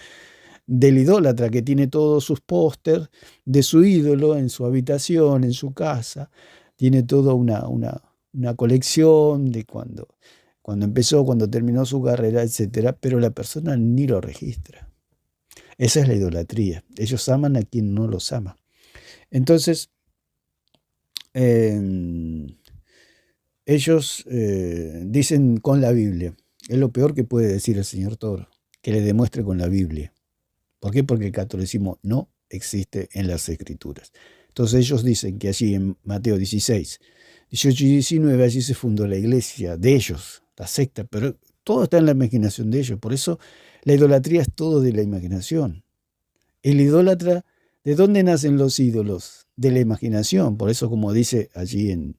del idólatra, que tiene todos sus pósters de su ídolo en su habitación, en su casa. Tiene toda una colección de cuando empezó, cuando terminó su carrera, etc. Pero la persona ni lo registra. Esa es la idolatría. Ellos aman a quien no los ama. Entonces, ellos dicen con la Biblia. Es lo peor que puede decir el señor Toro, que le demuestre con la Biblia. ¿Por qué? Porque el catolicismo no existe en las Escrituras. Entonces ellos dicen que allí en Mateo 16, 18 y 19, allí se fundó la iglesia de ellos, la secta, pero todo está en la imaginación de ellos. Por eso la idolatría es todo de la imaginación. El idólatra, ¿de dónde nacen los ídolos? De la imaginación. Por eso, como dice allí en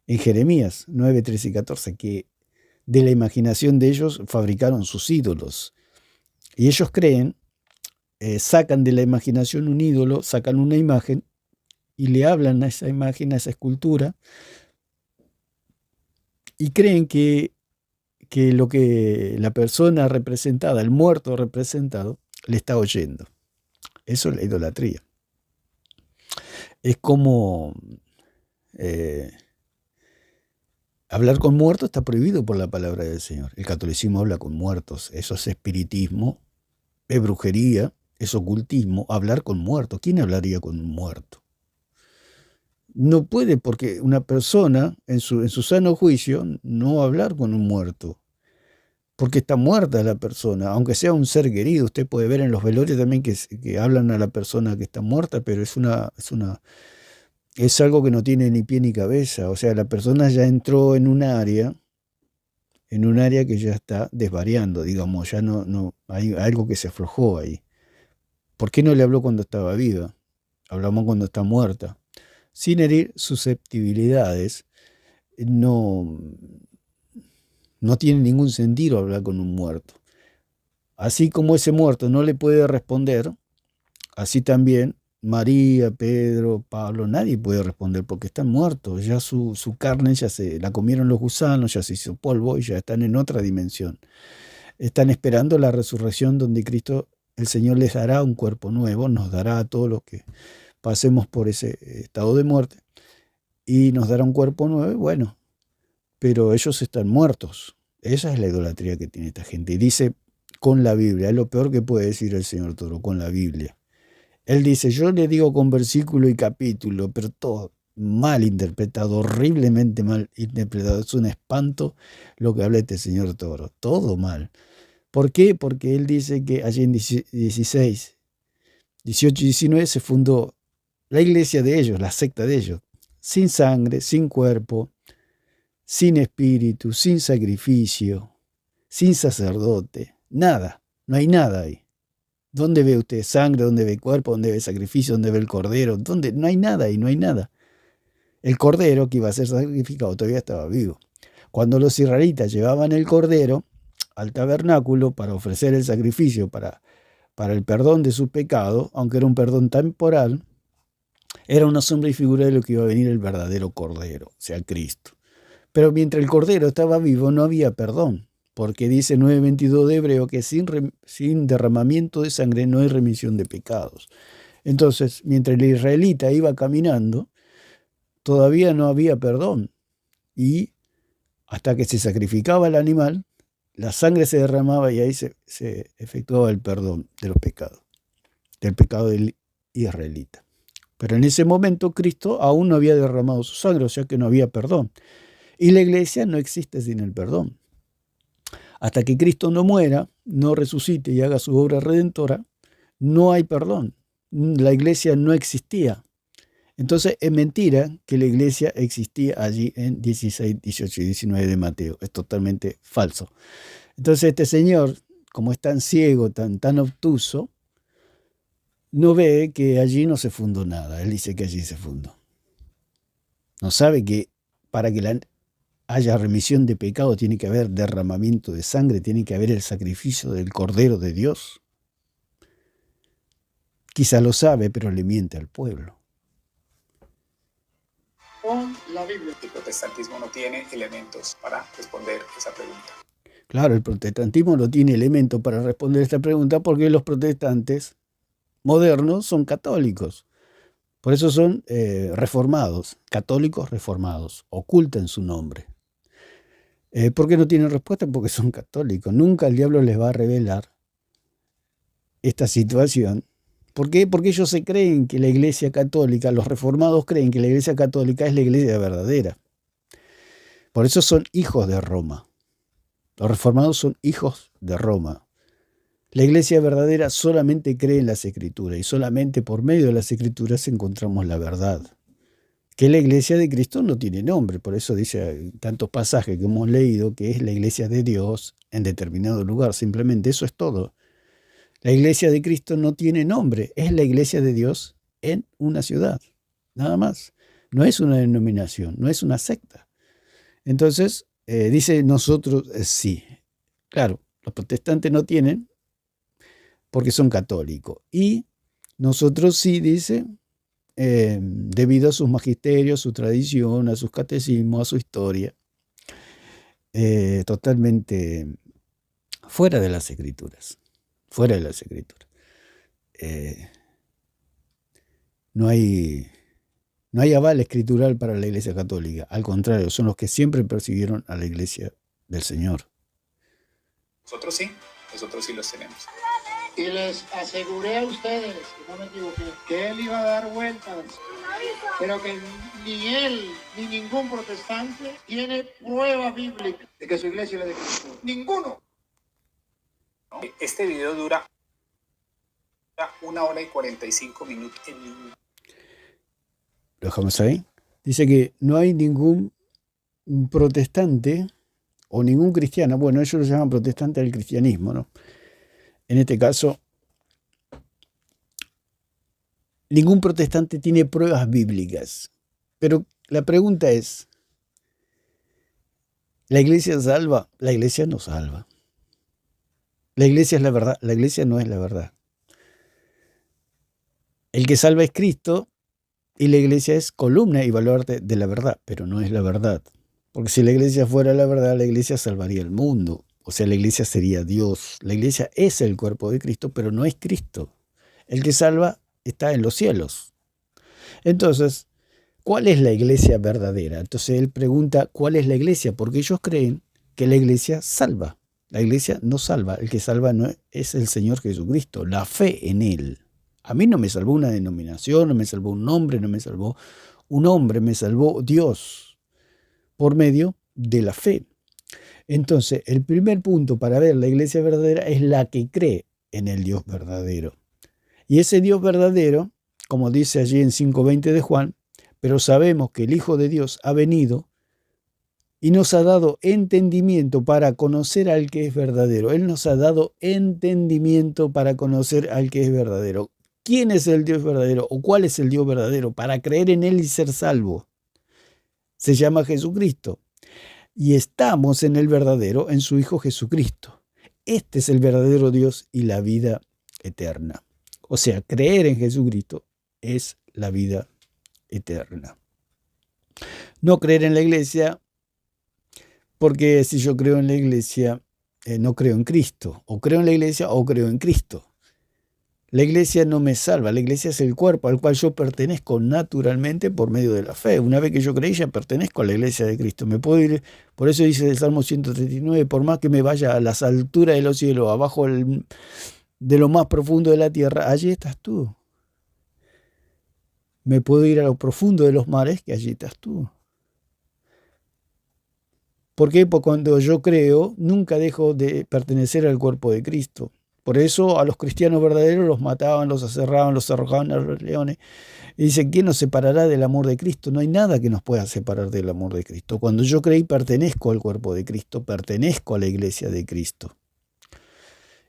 Jeremías 9, 13 y 14, que de la imaginación de ellos fabricaron sus ídolos. Y ellos creen, sacan de la imaginación un ídolo, sacan una imagen y le hablan a esa imagen, a esa escultura, y creen que lo que la persona representada, el muerto representado, le está oyendo. Eso es la idolatría. Es como hablar con muertos está prohibido por la palabra del Señor. El catolicismo habla con muertos. Eso es espiritismo, es brujería, es ocultismo. Hablar con muertos. ¿Quién hablaría con un muerto? No puede, porque una persona en su sano juicio no va a hablar con un muerto, porque está muerta la persona, aunque sea un ser querido. Usted puede ver en los velorios también que hablan a la persona que está muerta, pero es algo que no tiene ni pie ni cabeza. O sea, la persona ya entró en un área que ya está desvariando, digamos, ya no hay algo que se aflojó ahí. ¿Por qué no le habló cuando estaba viva? Hablamos cuando está muerta. Sin herir susceptibilidades, no tiene ningún sentido hablar con un muerto. Así como ese muerto no le puede responder, así también María, Pedro, Pablo, nadie puede responder porque están muertos. Ya su carne ya se la comieron los gusanos, ya se hizo polvo y ya están en otra dimensión. Están esperando la resurrección donde Cristo, el Señor, les dará un cuerpo nuevo, nos dará a todos los que pasemos por ese estado de muerte y nos dará un cuerpo nuevo. Y bueno, pero ellos están muertos. Esa es la idolatría que tiene esta gente. Y dice con la Biblia, es lo peor que puede decir el señor Toro, con la Biblia. Él dice, yo le digo con versículo y capítulo, pero todo mal interpretado, horriblemente mal interpretado. Es un espanto lo que habla este señor Toro, todo mal. ¿Por qué? Porque él dice que allí en 16, 18 y 19 se fundó la iglesia de ellos, la secta de ellos, sin sangre, sin cuerpo, sin espíritu, sin sacrificio, sin sacerdote, nada, no hay nada ahí. ¿Dónde ve usted sangre? ¿Dónde ve cuerpo? ¿Dónde ve sacrificio? ¿Dónde ve el cordero? ¿Dónde? No hay nada ahí, no hay nada. El cordero que iba a ser sacrificado todavía estaba vivo. Cuando los israelitas llevaban el cordero al tabernáculo para ofrecer el sacrificio para el perdón de su pecado, aunque era un perdón temporal, era una sombra y figura de lo que iba a venir el verdadero cordero, o sea, Cristo. Pero mientras el cordero estaba vivo no había perdón, porque dice 9:22 de Hebreo que sin derramamiento de sangre no hay remisión de pecados. Entonces, mientras el israelita iba caminando todavía no había perdón. Y hasta que se sacrificaba el animal, la sangre se derramaba y ahí se efectuaba el perdón de los pecados, del pecado del israelita. Pero en ese momento Cristo aún no había derramado su sangre, o sea que no había perdón. Y la iglesia no existe sin el perdón. Hasta que Cristo no muera, no resucite y haga su obra redentora, no hay perdón. La iglesia no existía. Entonces es mentira que la iglesia existía allí en 16, 18 y 19 de Mateo. Es totalmente falso. Entonces este señor, como es tan ciego, tan obtuso, no ve que allí no se fundó nada. Él dice que allí se fundó. No sabe que para que haya remisión de pecado tiene que haber derramamiento de sangre, tiene que haber el sacrificio del Cordero de Dios. Quizá lo sabe, pero le miente al pueblo.
Con la Biblia.
El protestantismo no tiene elementos para responder esa pregunta.
Claro, el protestantismo no tiene elementos para responder esta pregunta porque los protestantes modernos son católicos. Por eso son reformados, católicos reformados, ocultan su nombre. ¿Por qué no tienen respuesta? Porque son católicos. Nunca el diablo les va a revelar esta situación. ¿Por qué? Porque ellos se creen que la iglesia católica, los reformados creen que la iglesia católica es la iglesia verdadera. Por eso son hijos de Roma. Los reformados son hijos de Roma. La iglesia verdadera solamente cree en las escrituras y solamente por medio de las escrituras encontramos la verdad. Que la iglesia de Cristo no tiene nombre, por eso dice tantos pasajes que hemos leído que es la iglesia de Dios en determinado lugar, simplemente eso es todo. La iglesia de Cristo no tiene nombre, es la iglesia de Dios en una ciudad, nada más. No es una denominación, no es una secta. Entonces, dice nosotros sí. Claro, los protestantes no tienen porque son católicos. Y nosotros sí, dice, debido a sus magisterios, a su tradición, a sus catecismos, a su historia, totalmente fuera de las escrituras. Fuera de las escrituras. No hay aval escritural para la Iglesia Católica. Al contrario, son los que siempre persiguieron a la Iglesia del Señor.
Nosotros sí los tenemos.
Y les aseguré a ustedes, que no me equivoqué, que él iba a dar vueltas, pero que ni él ni ningún protestante tiene prueba bíblica de que su iglesia es de Cristo. Ninguno.
Este video dura 1 hora y 45 minutos.
¿Lo dejamos ahí? Dice que no hay ningún protestante o ningún cristiano, bueno, ellos lo llaman protestante del cristianismo, ¿no? En este caso, ningún protestante tiene pruebas bíblicas. Pero la pregunta es, ¿la iglesia salva? La iglesia no salva. La iglesia es la verdad, la iglesia no es la verdad. El que salva es Cristo y la iglesia es columna y baluarte de la verdad, pero no es la verdad. Porque si la iglesia fuera la verdad, la iglesia salvaría el mundo. O sea, la iglesia sería Dios. La iglesia es el cuerpo de Cristo, pero no es Cristo. El que salva está en los cielos. Entonces, ¿cuál es la iglesia verdadera? Entonces él pregunta, ¿cuál es la iglesia? Porque ellos creen que la iglesia salva. La iglesia no salva. El que salva no es el Señor Jesucristo. La fe en Él. A mí no me salvó una denominación, no me salvó un nombre, no me salvó un hombre, me salvó Dios por medio de la fe. Entonces, el primer punto para ver la iglesia verdadera es la que cree en el Dios verdadero. Y ese Dios verdadero, como dice allí en 5:20 de Juan, pero sabemos que el Hijo de Dios ha venido y nos ha dado entendimiento para conocer al que es verdadero. Él nos ha dado entendimiento para conocer al que es verdadero. ¿Quién es el Dios verdadero o cuál es el Dios verdadero? Para creer en Él y ser salvo. Se llama Jesucristo. Y estamos en el verdadero, en su Hijo Jesucristo. Este es el verdadero Dios y la vida eterna. O sea, creer en Jesucristo es la vida eterna. No creer en la iglesia, porque si yo creo en la iglesia, no creo en Cristo. O creo en la iglesia o creo en Cristo. La iglesia no me salva, la iglesia es el cuerpo al cual yo pertenezco naturalmente por medio de la fe. Una vez que yo creí, ya pertenezco a la iglesia de Cristo. Me puedo ir, por eso dice el Salmo 139, por más que me vaya a las alturas de los cielos, abajo de lo más profundo de la tierra, allí estás tú. Me puedo ir a lo profundo de los mares, que allí estás tú. ¿Por qué? Porque cuando yo creo, nunca dejo de pertenecer al cuerpo de Cristo. Por eso a los cristianos verdaderos los mataban, los aserraban, los arrojaban a los leones. Y dicen, ¿quién nos separará del amor de Cristo? No hay nada que nos pueda separar del amor de Cristo. Cuando yo creí, pertenezco al cuerpo de Cristo, pertenezco a la iglesia de Cristo.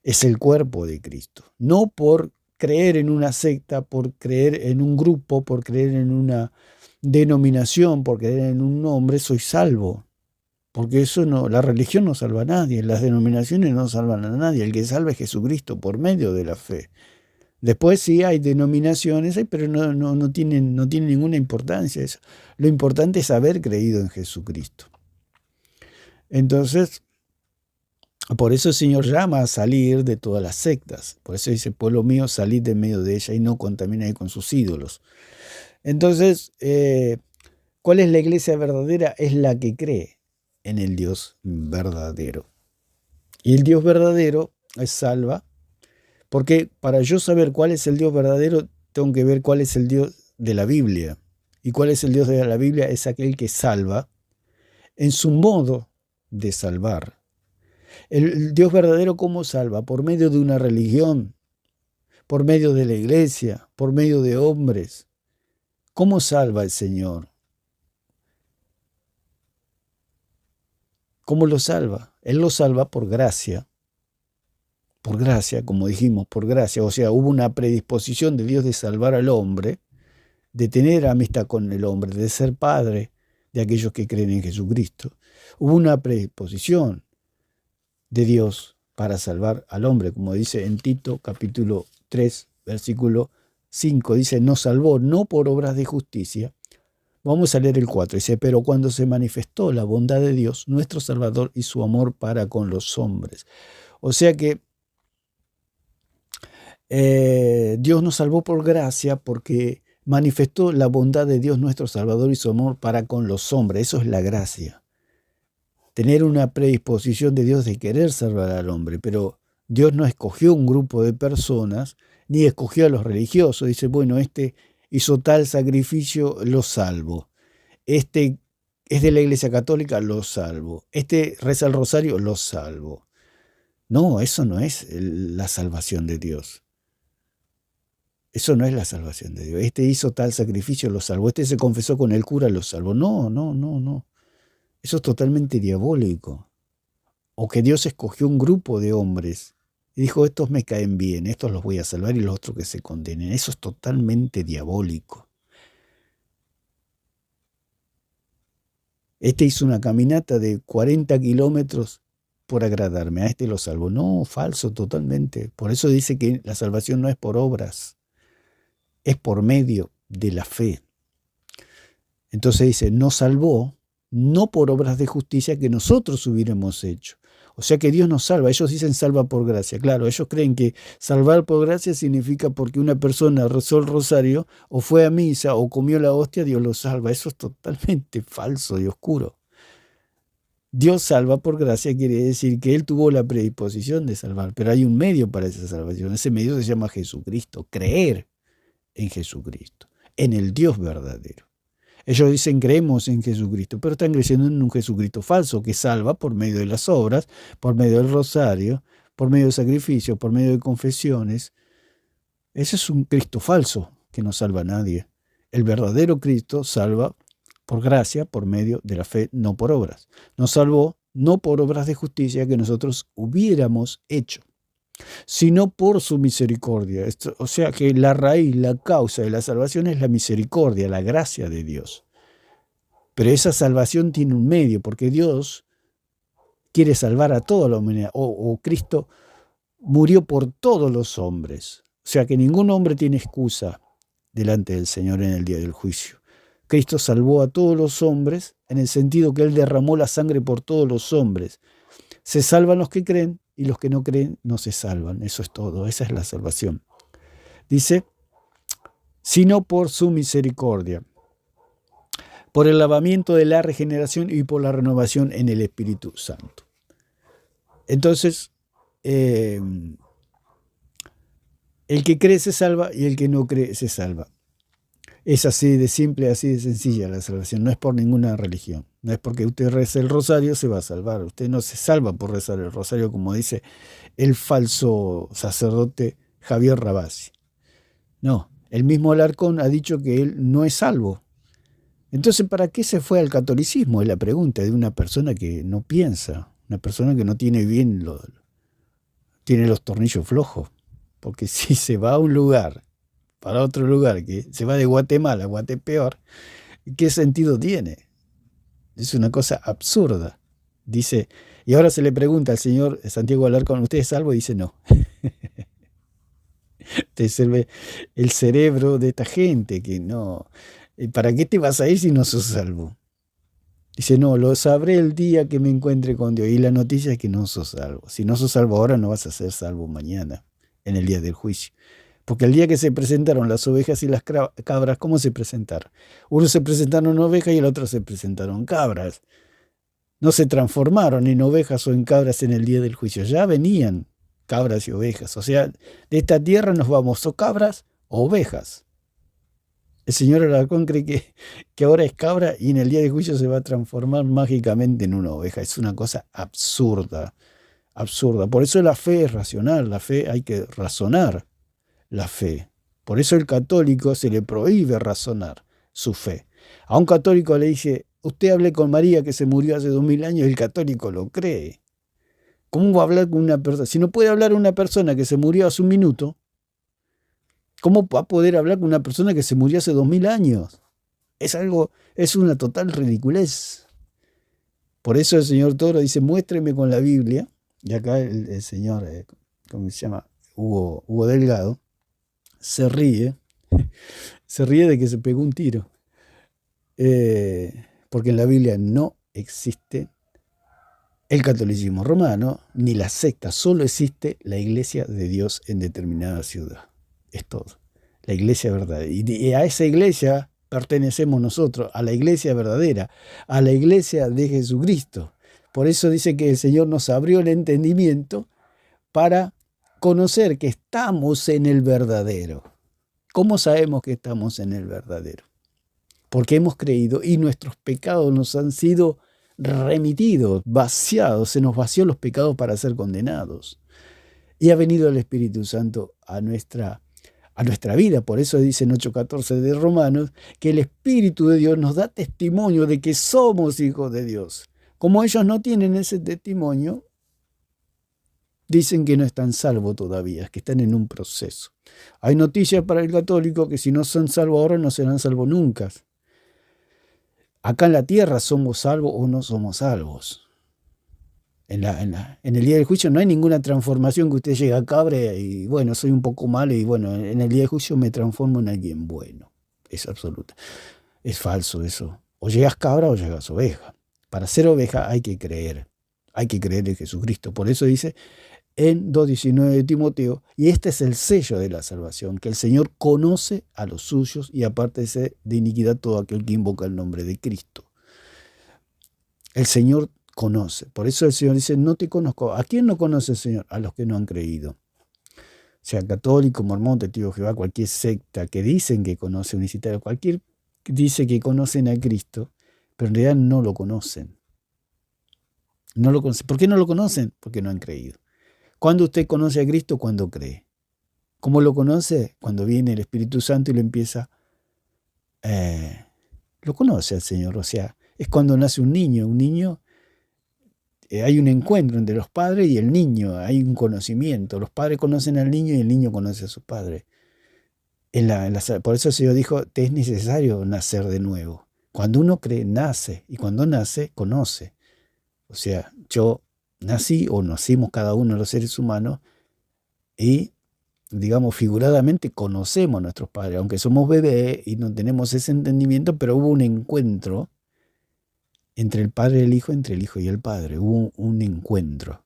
Es el cuerpo de Cristo. No por creer en una secta, por creer en un grupo, por creer en una denominación, por creer en un nombre, soy salvo. Porque eso no, la religión no salva a nadie, las denominaciones no salvan a nadie. El que salva es Jesucristo por medio de la fe. Después sí hay denominaciones, pero no tienen ninguna importancia eso. Lo importante es haber creído en Jesucristo. Entonces, por eso el Señor llama a salir de todas las sectas. Por eso dice, pueblo mío, salid de medio de ella y no contaminéis con sus ídolos. Entonces, ¿cuál es la iglesia verdadera? Es la que cree en el Dios verdadero. Y el Dios verdadero es salva, porque para yo saber cuál es el Dios verdadero, tengo que ver cuál es el Dios de la Biblia. ¿Y cuál es el Dios de la Biblia? Es aquel que salva en su modo de salvar. El Dios verdadero, ¿cómo salva? Por medio de una religión, por medio de la iglesia, por medio de hombres. ¿Cómo salva el Señor? ¿Cómo lo salva? Él lo salva por gracia, como dijimos, por gracia. O sea, hubo una predisposición de Dios de salvar al hombre, de tener amistad con el hombre, de ser padre de aquellos que creen en Jesucristo. Hubo una predisposición de Dios para salvar al hombre, como dice en Tito capítulo 3, versículo 5, dice, nos salvó no por obras de justicia. Vamos a leer el 4, dice, pero cuando se manifestó la bondad de Dios, nuestro Salvador, y su amor para con los hombres. O sea que Dios nos salvó por gracia porque manifestó la bondad de Dios, nuestro Salvador, y su amor para con los hombres. Eso es la gracia. Tener una predisposición de Dios de querer salvar al hombre, pero Dios no escogió un grupo de personas, ni escogió a los religiosos. Dice, bueno, hizo tal sacrificio, lo salvo. Este es de la Iglesia Católica, lo salvo. Este reza el rosario, lo salvo. No, eso no es la salvación de Dios. Eso no es la salvación de Dios. Este hizo tal sacrificio, lo salvo. Este se confesó con el cura, lo salvo. No. Eso es totalmente diabólico. O que Dios escogió un grupo de hombres y dijo, estos me caen bien, estos los voy a salvar y los otros que se condenen. Eso es totalmente diabólico. Este hizo una caminata de 40 kilómetros por agradarme. A este lo salvo. No, falso totalmente. Por eso dice que la salvación no es por obras, es por medio de la fe. Entonces dice, nos salvó no por obras de justicia que nosotros hubiéramos hecho. O sea que Dios nos salva. Ellos dicen salva por gracia. Claro, ellos creen que salvar por gracia significa porque una persona rezó el rosario o fue a misa o comió la hostia, Dios lo salva. Eso es totalmente falso y oscuro. Dios salva por gracia quiere decir que Él tuvo la predisposición de salvar, pero hay un medio para esa salvación. Ese medio se llama Jesucristo. Creer en Jesucristo, en el Dios verdadero. Ellos dicen creemos en Jesucristo, pero están creyendo en un Jesucristo falso que salva por medio de las obras, por medio del rosario, por medio de sacrificios, por medio de confesiones. Ese es un Cristo falso que no salva a nadie. El verdadero Cristo salva por gracia, por medio de la fe, no por obras. Nos salvó no por obras de justicia que nosotros hubiéramos hecho, sino por su misericordia. O sea que la raíz, la causa de la salvación es la misericordia, la gracia de Dios. Pero esa salvación tiene un medio, porque Dios quiere salvar a toda la humanidad, o Cristo murió por todos los hombres. O sea que ningún hombre tiene excusa delante del Señor en el día del juicio. Cristo salvó a todos los hombres en el sentido que Él derramó la sangre por todos los hombres. Se salvan los que creen y los que no creen no se salvan. Eso es todo. Esa es la salvación. Dice, sino por su misericordia, por el lavamiento de la regeneración y por la renovación en el Espíritu Santo. Entonces, el que cree se salva y el que no cree se salva. Es así de simple, así de sencilla la salvación. No es por ninguna religión. No es porque usted reza el rosario se va a salvar. Usted no se salva por rezar el rosario, como dice el falso sacerdote Javier Rabasi. No, el mismo Alarcón ha dicho que él no es salvo. Entonces, ¿para qué se fue al catolicismo? Es la pregunta de una persona que no piensa, una persona que no tiene bien, tiene los tornillos flojos. Porque si se va a un lugar, para otro lugar, que se va de Guatemala a Guatepeor, ¿qué sentido tiene? Es una cosa absurda. Dice, y ahora se le pregunta al señor Santiago Alarcón, ¿usted es salvo? Y dice, no. Te sirve el cerebro de esta gente que no. ¿Para qué te vas a ir si no sos salvo? Dice, no, lo sabré el día que me encuentre con Dios. Y la noticia es que no sos salvo. Si no sos salvo ahora, no vas a ser salvo mañana, en el día del juicio. Porque el día que se presentaron las ovejas y las cabras, ¿cómo se presentaron? Uno se presentaron ovejas y el otro se presentaron cabras. No se transformaron en ovejas o en cabras en el día del juicio. Ya venían cabras y ovejas. O sea, de esta tierra nos vamos o cabras o ovejas. El señor Alarcón cree que ahora es cabra y en el día del juicio se va a transformar mágicamente en una oveja. Es una cosa absurda, absurda. Por eso la fe es racional, la fe hay que razonar. La fe. Por eso el católico se le prohíbe razonar su fe. A un católico le dice, usted hable con María que se murió hace 2000 años, el católico lo cree. ¿Cómo va a hablar con una persona? Si no puede hablar una persona que se murió hace un minuto, ¿cómo va a poder hablar con una persona que se murió hace 2000 años? Es una total ridiculez. Por eso el señor Toro dice, muéstreme con la Biblia, y acá el señor, ¿cómo se llama? Hugo Delgado, se ríe de que se pegó un tiro, porque en la Biblia no existe el catolicismo romano ni la secta, solo existe la iglesia de Dios en determinada ciudad. Es todo, la iglesia verdadera. Y a esa iglesia pertenecemos nosotros, a la iglesia verdadera, a la iglesia de Jesucristo. Por eso dice que el Señor nos abrió el entendimiento para conocer que estamos en el verdadero. ¿Cómo sabemos que estamos en el verdadero? Porque hemos creído y nuestros pecados nos han sido remitidos, vaciados, se nos vació los pecados para ser condenados. Y ha venido el Espíritu Santo a nuestra vida. Por eso dice en 8:14 de Romanos que el Espíritu de Dios nos da testimonio de que somos hijos de Dios. Como ellos no tienen ese testimonio, dicen que no están salvos todavía, que están en un proceso. Hay noticias para el católico que si no son salvos ahora no serán salvos nunca. Acá en la tierra somos salvos o no somos salvos. En el día del juicio no hay ninguna transformación que usted llegue a cabra y bueno, soy un poco malo y bueno, en el día del juicio me transformo en alguien bueno. Es absoluta. Es falso eso. O llegas cabra o llegas oveja. Para ser oveja hay que creer. Hay que creer en Jesucristo. Por eso dice en 2:19 de Timoteo, y este es el sello de la salvación, que el Señor conoce a los suyos y apártese de iniquidad todo aquel que invoca el nombre de Cristo. El Señor conoce. Por eso el Señor dice, no te conozco. ¿A quién no conoce el Señor? A los que no han creído. Sea católico, mormón, testigo de Jehová, cualquier secta que dicen que conoce, unicitario, cualquier que dice que conocen a Cristo, pero en realidad no lo conocen. No lo conocen. ¿Por qué no lo conocen? Porque no han creído. ¿Cuándo usted conoce a Cristo? Cuando cree. ¿Cómo lo conoce? Cuando viene el Espíritu Santo y lo empieza, lo conoce al Señor. O sea, es cuando nace un niño. Un niño, hay un encuentro entre los padres y el niño, hay un conocimiento. Los padres conocen al niño y el niño conoce a su padre. Por eso el Señor dijo, te es necesario nacer de nuevo. Cuando uno cree, nace. Y cuando nace, conoce. O sea, yo nací o nacimos cada uno de los seres humanos y, digamos, figuradamente conocemos a nuestros padres, aunque somos bebés y no tenemos ese entendimiento, pero hubo un encuentro entre el Padre y el Hijo, entre el Hijo y el Padre, hubo un encuentro.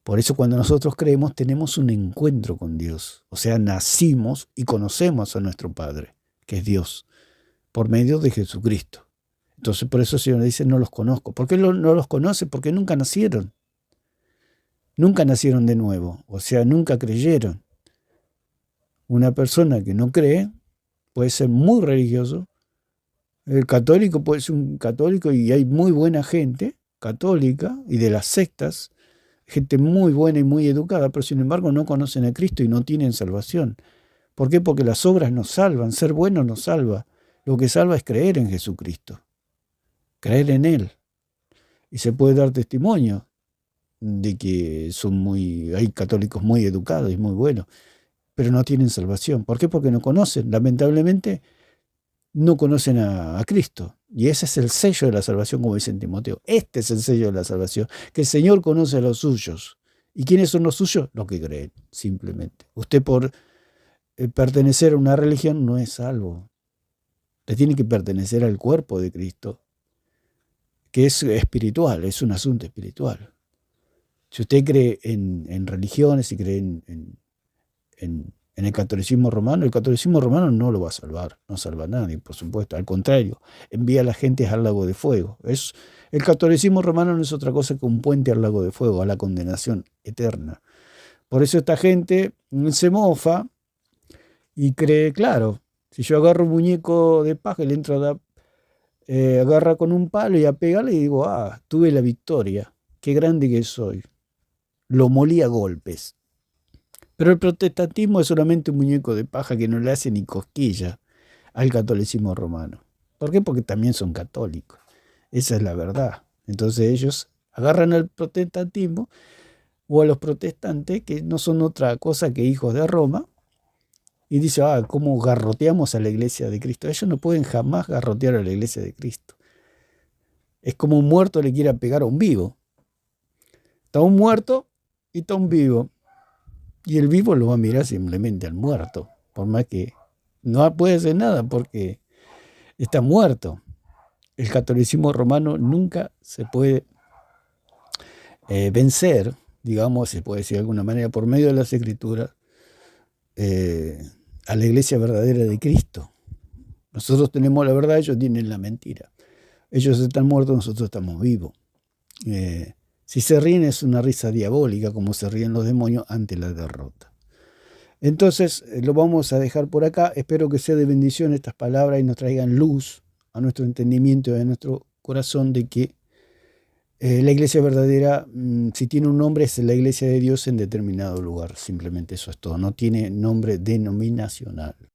Por eso cuando nosotros creemos tenemos un encuentro con Dios. O sea, nacimos y conocemos a nuestro Padre, que es Dios, por medio de Jesucristo. Entonces por eso el Señor dice, no los conozco. ¿Por qué no los conoce? Porque nunca nacieron. Nunca nacieron de nuevo. O sea, nunca creyeron. Una persona que no cree puede ser muy religioso. El católico puede ser un católico y hay muy buena gente católica y de las sectas, gente muy buena y muy educada, pero sin embargo no conocen a Cristo y no tienen salvación. ¿Por qué? Porque las obras nos salvan, ser bueno nos salva. Lo que salva es creer en Jesucristo, creer en Él. Y se puede dar testimonio de que hay católicos muy educados y muy buenos, pero no tienen salvación. ¿Por qué? Porque no conocen, lamentablemente no conocen a Cristo. Y ese es el sello de la salvación, como dice en Timoteo. Este es el sello de la salvación, que el Señor conoce a los suyos. ¿Y quiénes son los suyos? Los que creen, simplemente. Usted por pertenecer a una religión no es salvo. Le tiene que pertenecer al cuerpo de Cristo, que es espiritual, es un asunto espiritual. Si usted cree en religiones y cree en el catolicismo romano no lo va a salvar, no salva a nadie, por supuesto. Al contrario, envía a la gente al lago de fuego. El catolicismo romano no es otra cosa que un puente al lago de fuego, a la condenación eterna. Por eso esta gente se mofa y cree, claro, si yo agarro un muñeco de paja y le entro agarra con un palo y a pegarle y digo, tuve la victoria, qué grande que soy. Lo molí a golpes. Pero el protestantismo es solamente un muñeco de paja que no le hace ni cosquilla al catolicismo romano. ¿Por qué? Porque también son católicos. Esa es la verdad. Entonces ellos agarran al protestantismo o a los protestantes, que no son otra cosa que hijos de Roma, y dicen, ¿cómo garroteamos a la iglesia de Cristo? Ellos no pueden jamás garrotear a la iglesia de Cristo. Es como un muerto le quiera pegar a un vivo. Está un muerto y está un vivo. Y el vivo lo va a mirar simplemente al muerto, por más que no puede hacer nada porque está muerto. El catolicismo romano nunca se puede vencer, digamos, se puede decir de alguna manera, por medio de las escrituras, a la iglesia verdadera de Cristo. Nosotros tenemos la verdad, ellos tienen la mentira. Ellos están muertos, nosotros estamos vivos. Si se ríen es una risa diabólica, como se ríen los demonios ante la derrota. Entonces lo vamos a dejar por acá. Espero que sea de bendición estas palabras y nos traigan luz a nuestro entendimiento y a nuestro corazón de que la iglesia verdadera, si tiene un nombre, es la iglesia de Dios en determinado lugar. Simplemente eso es todo. No tiene nombre denominacional.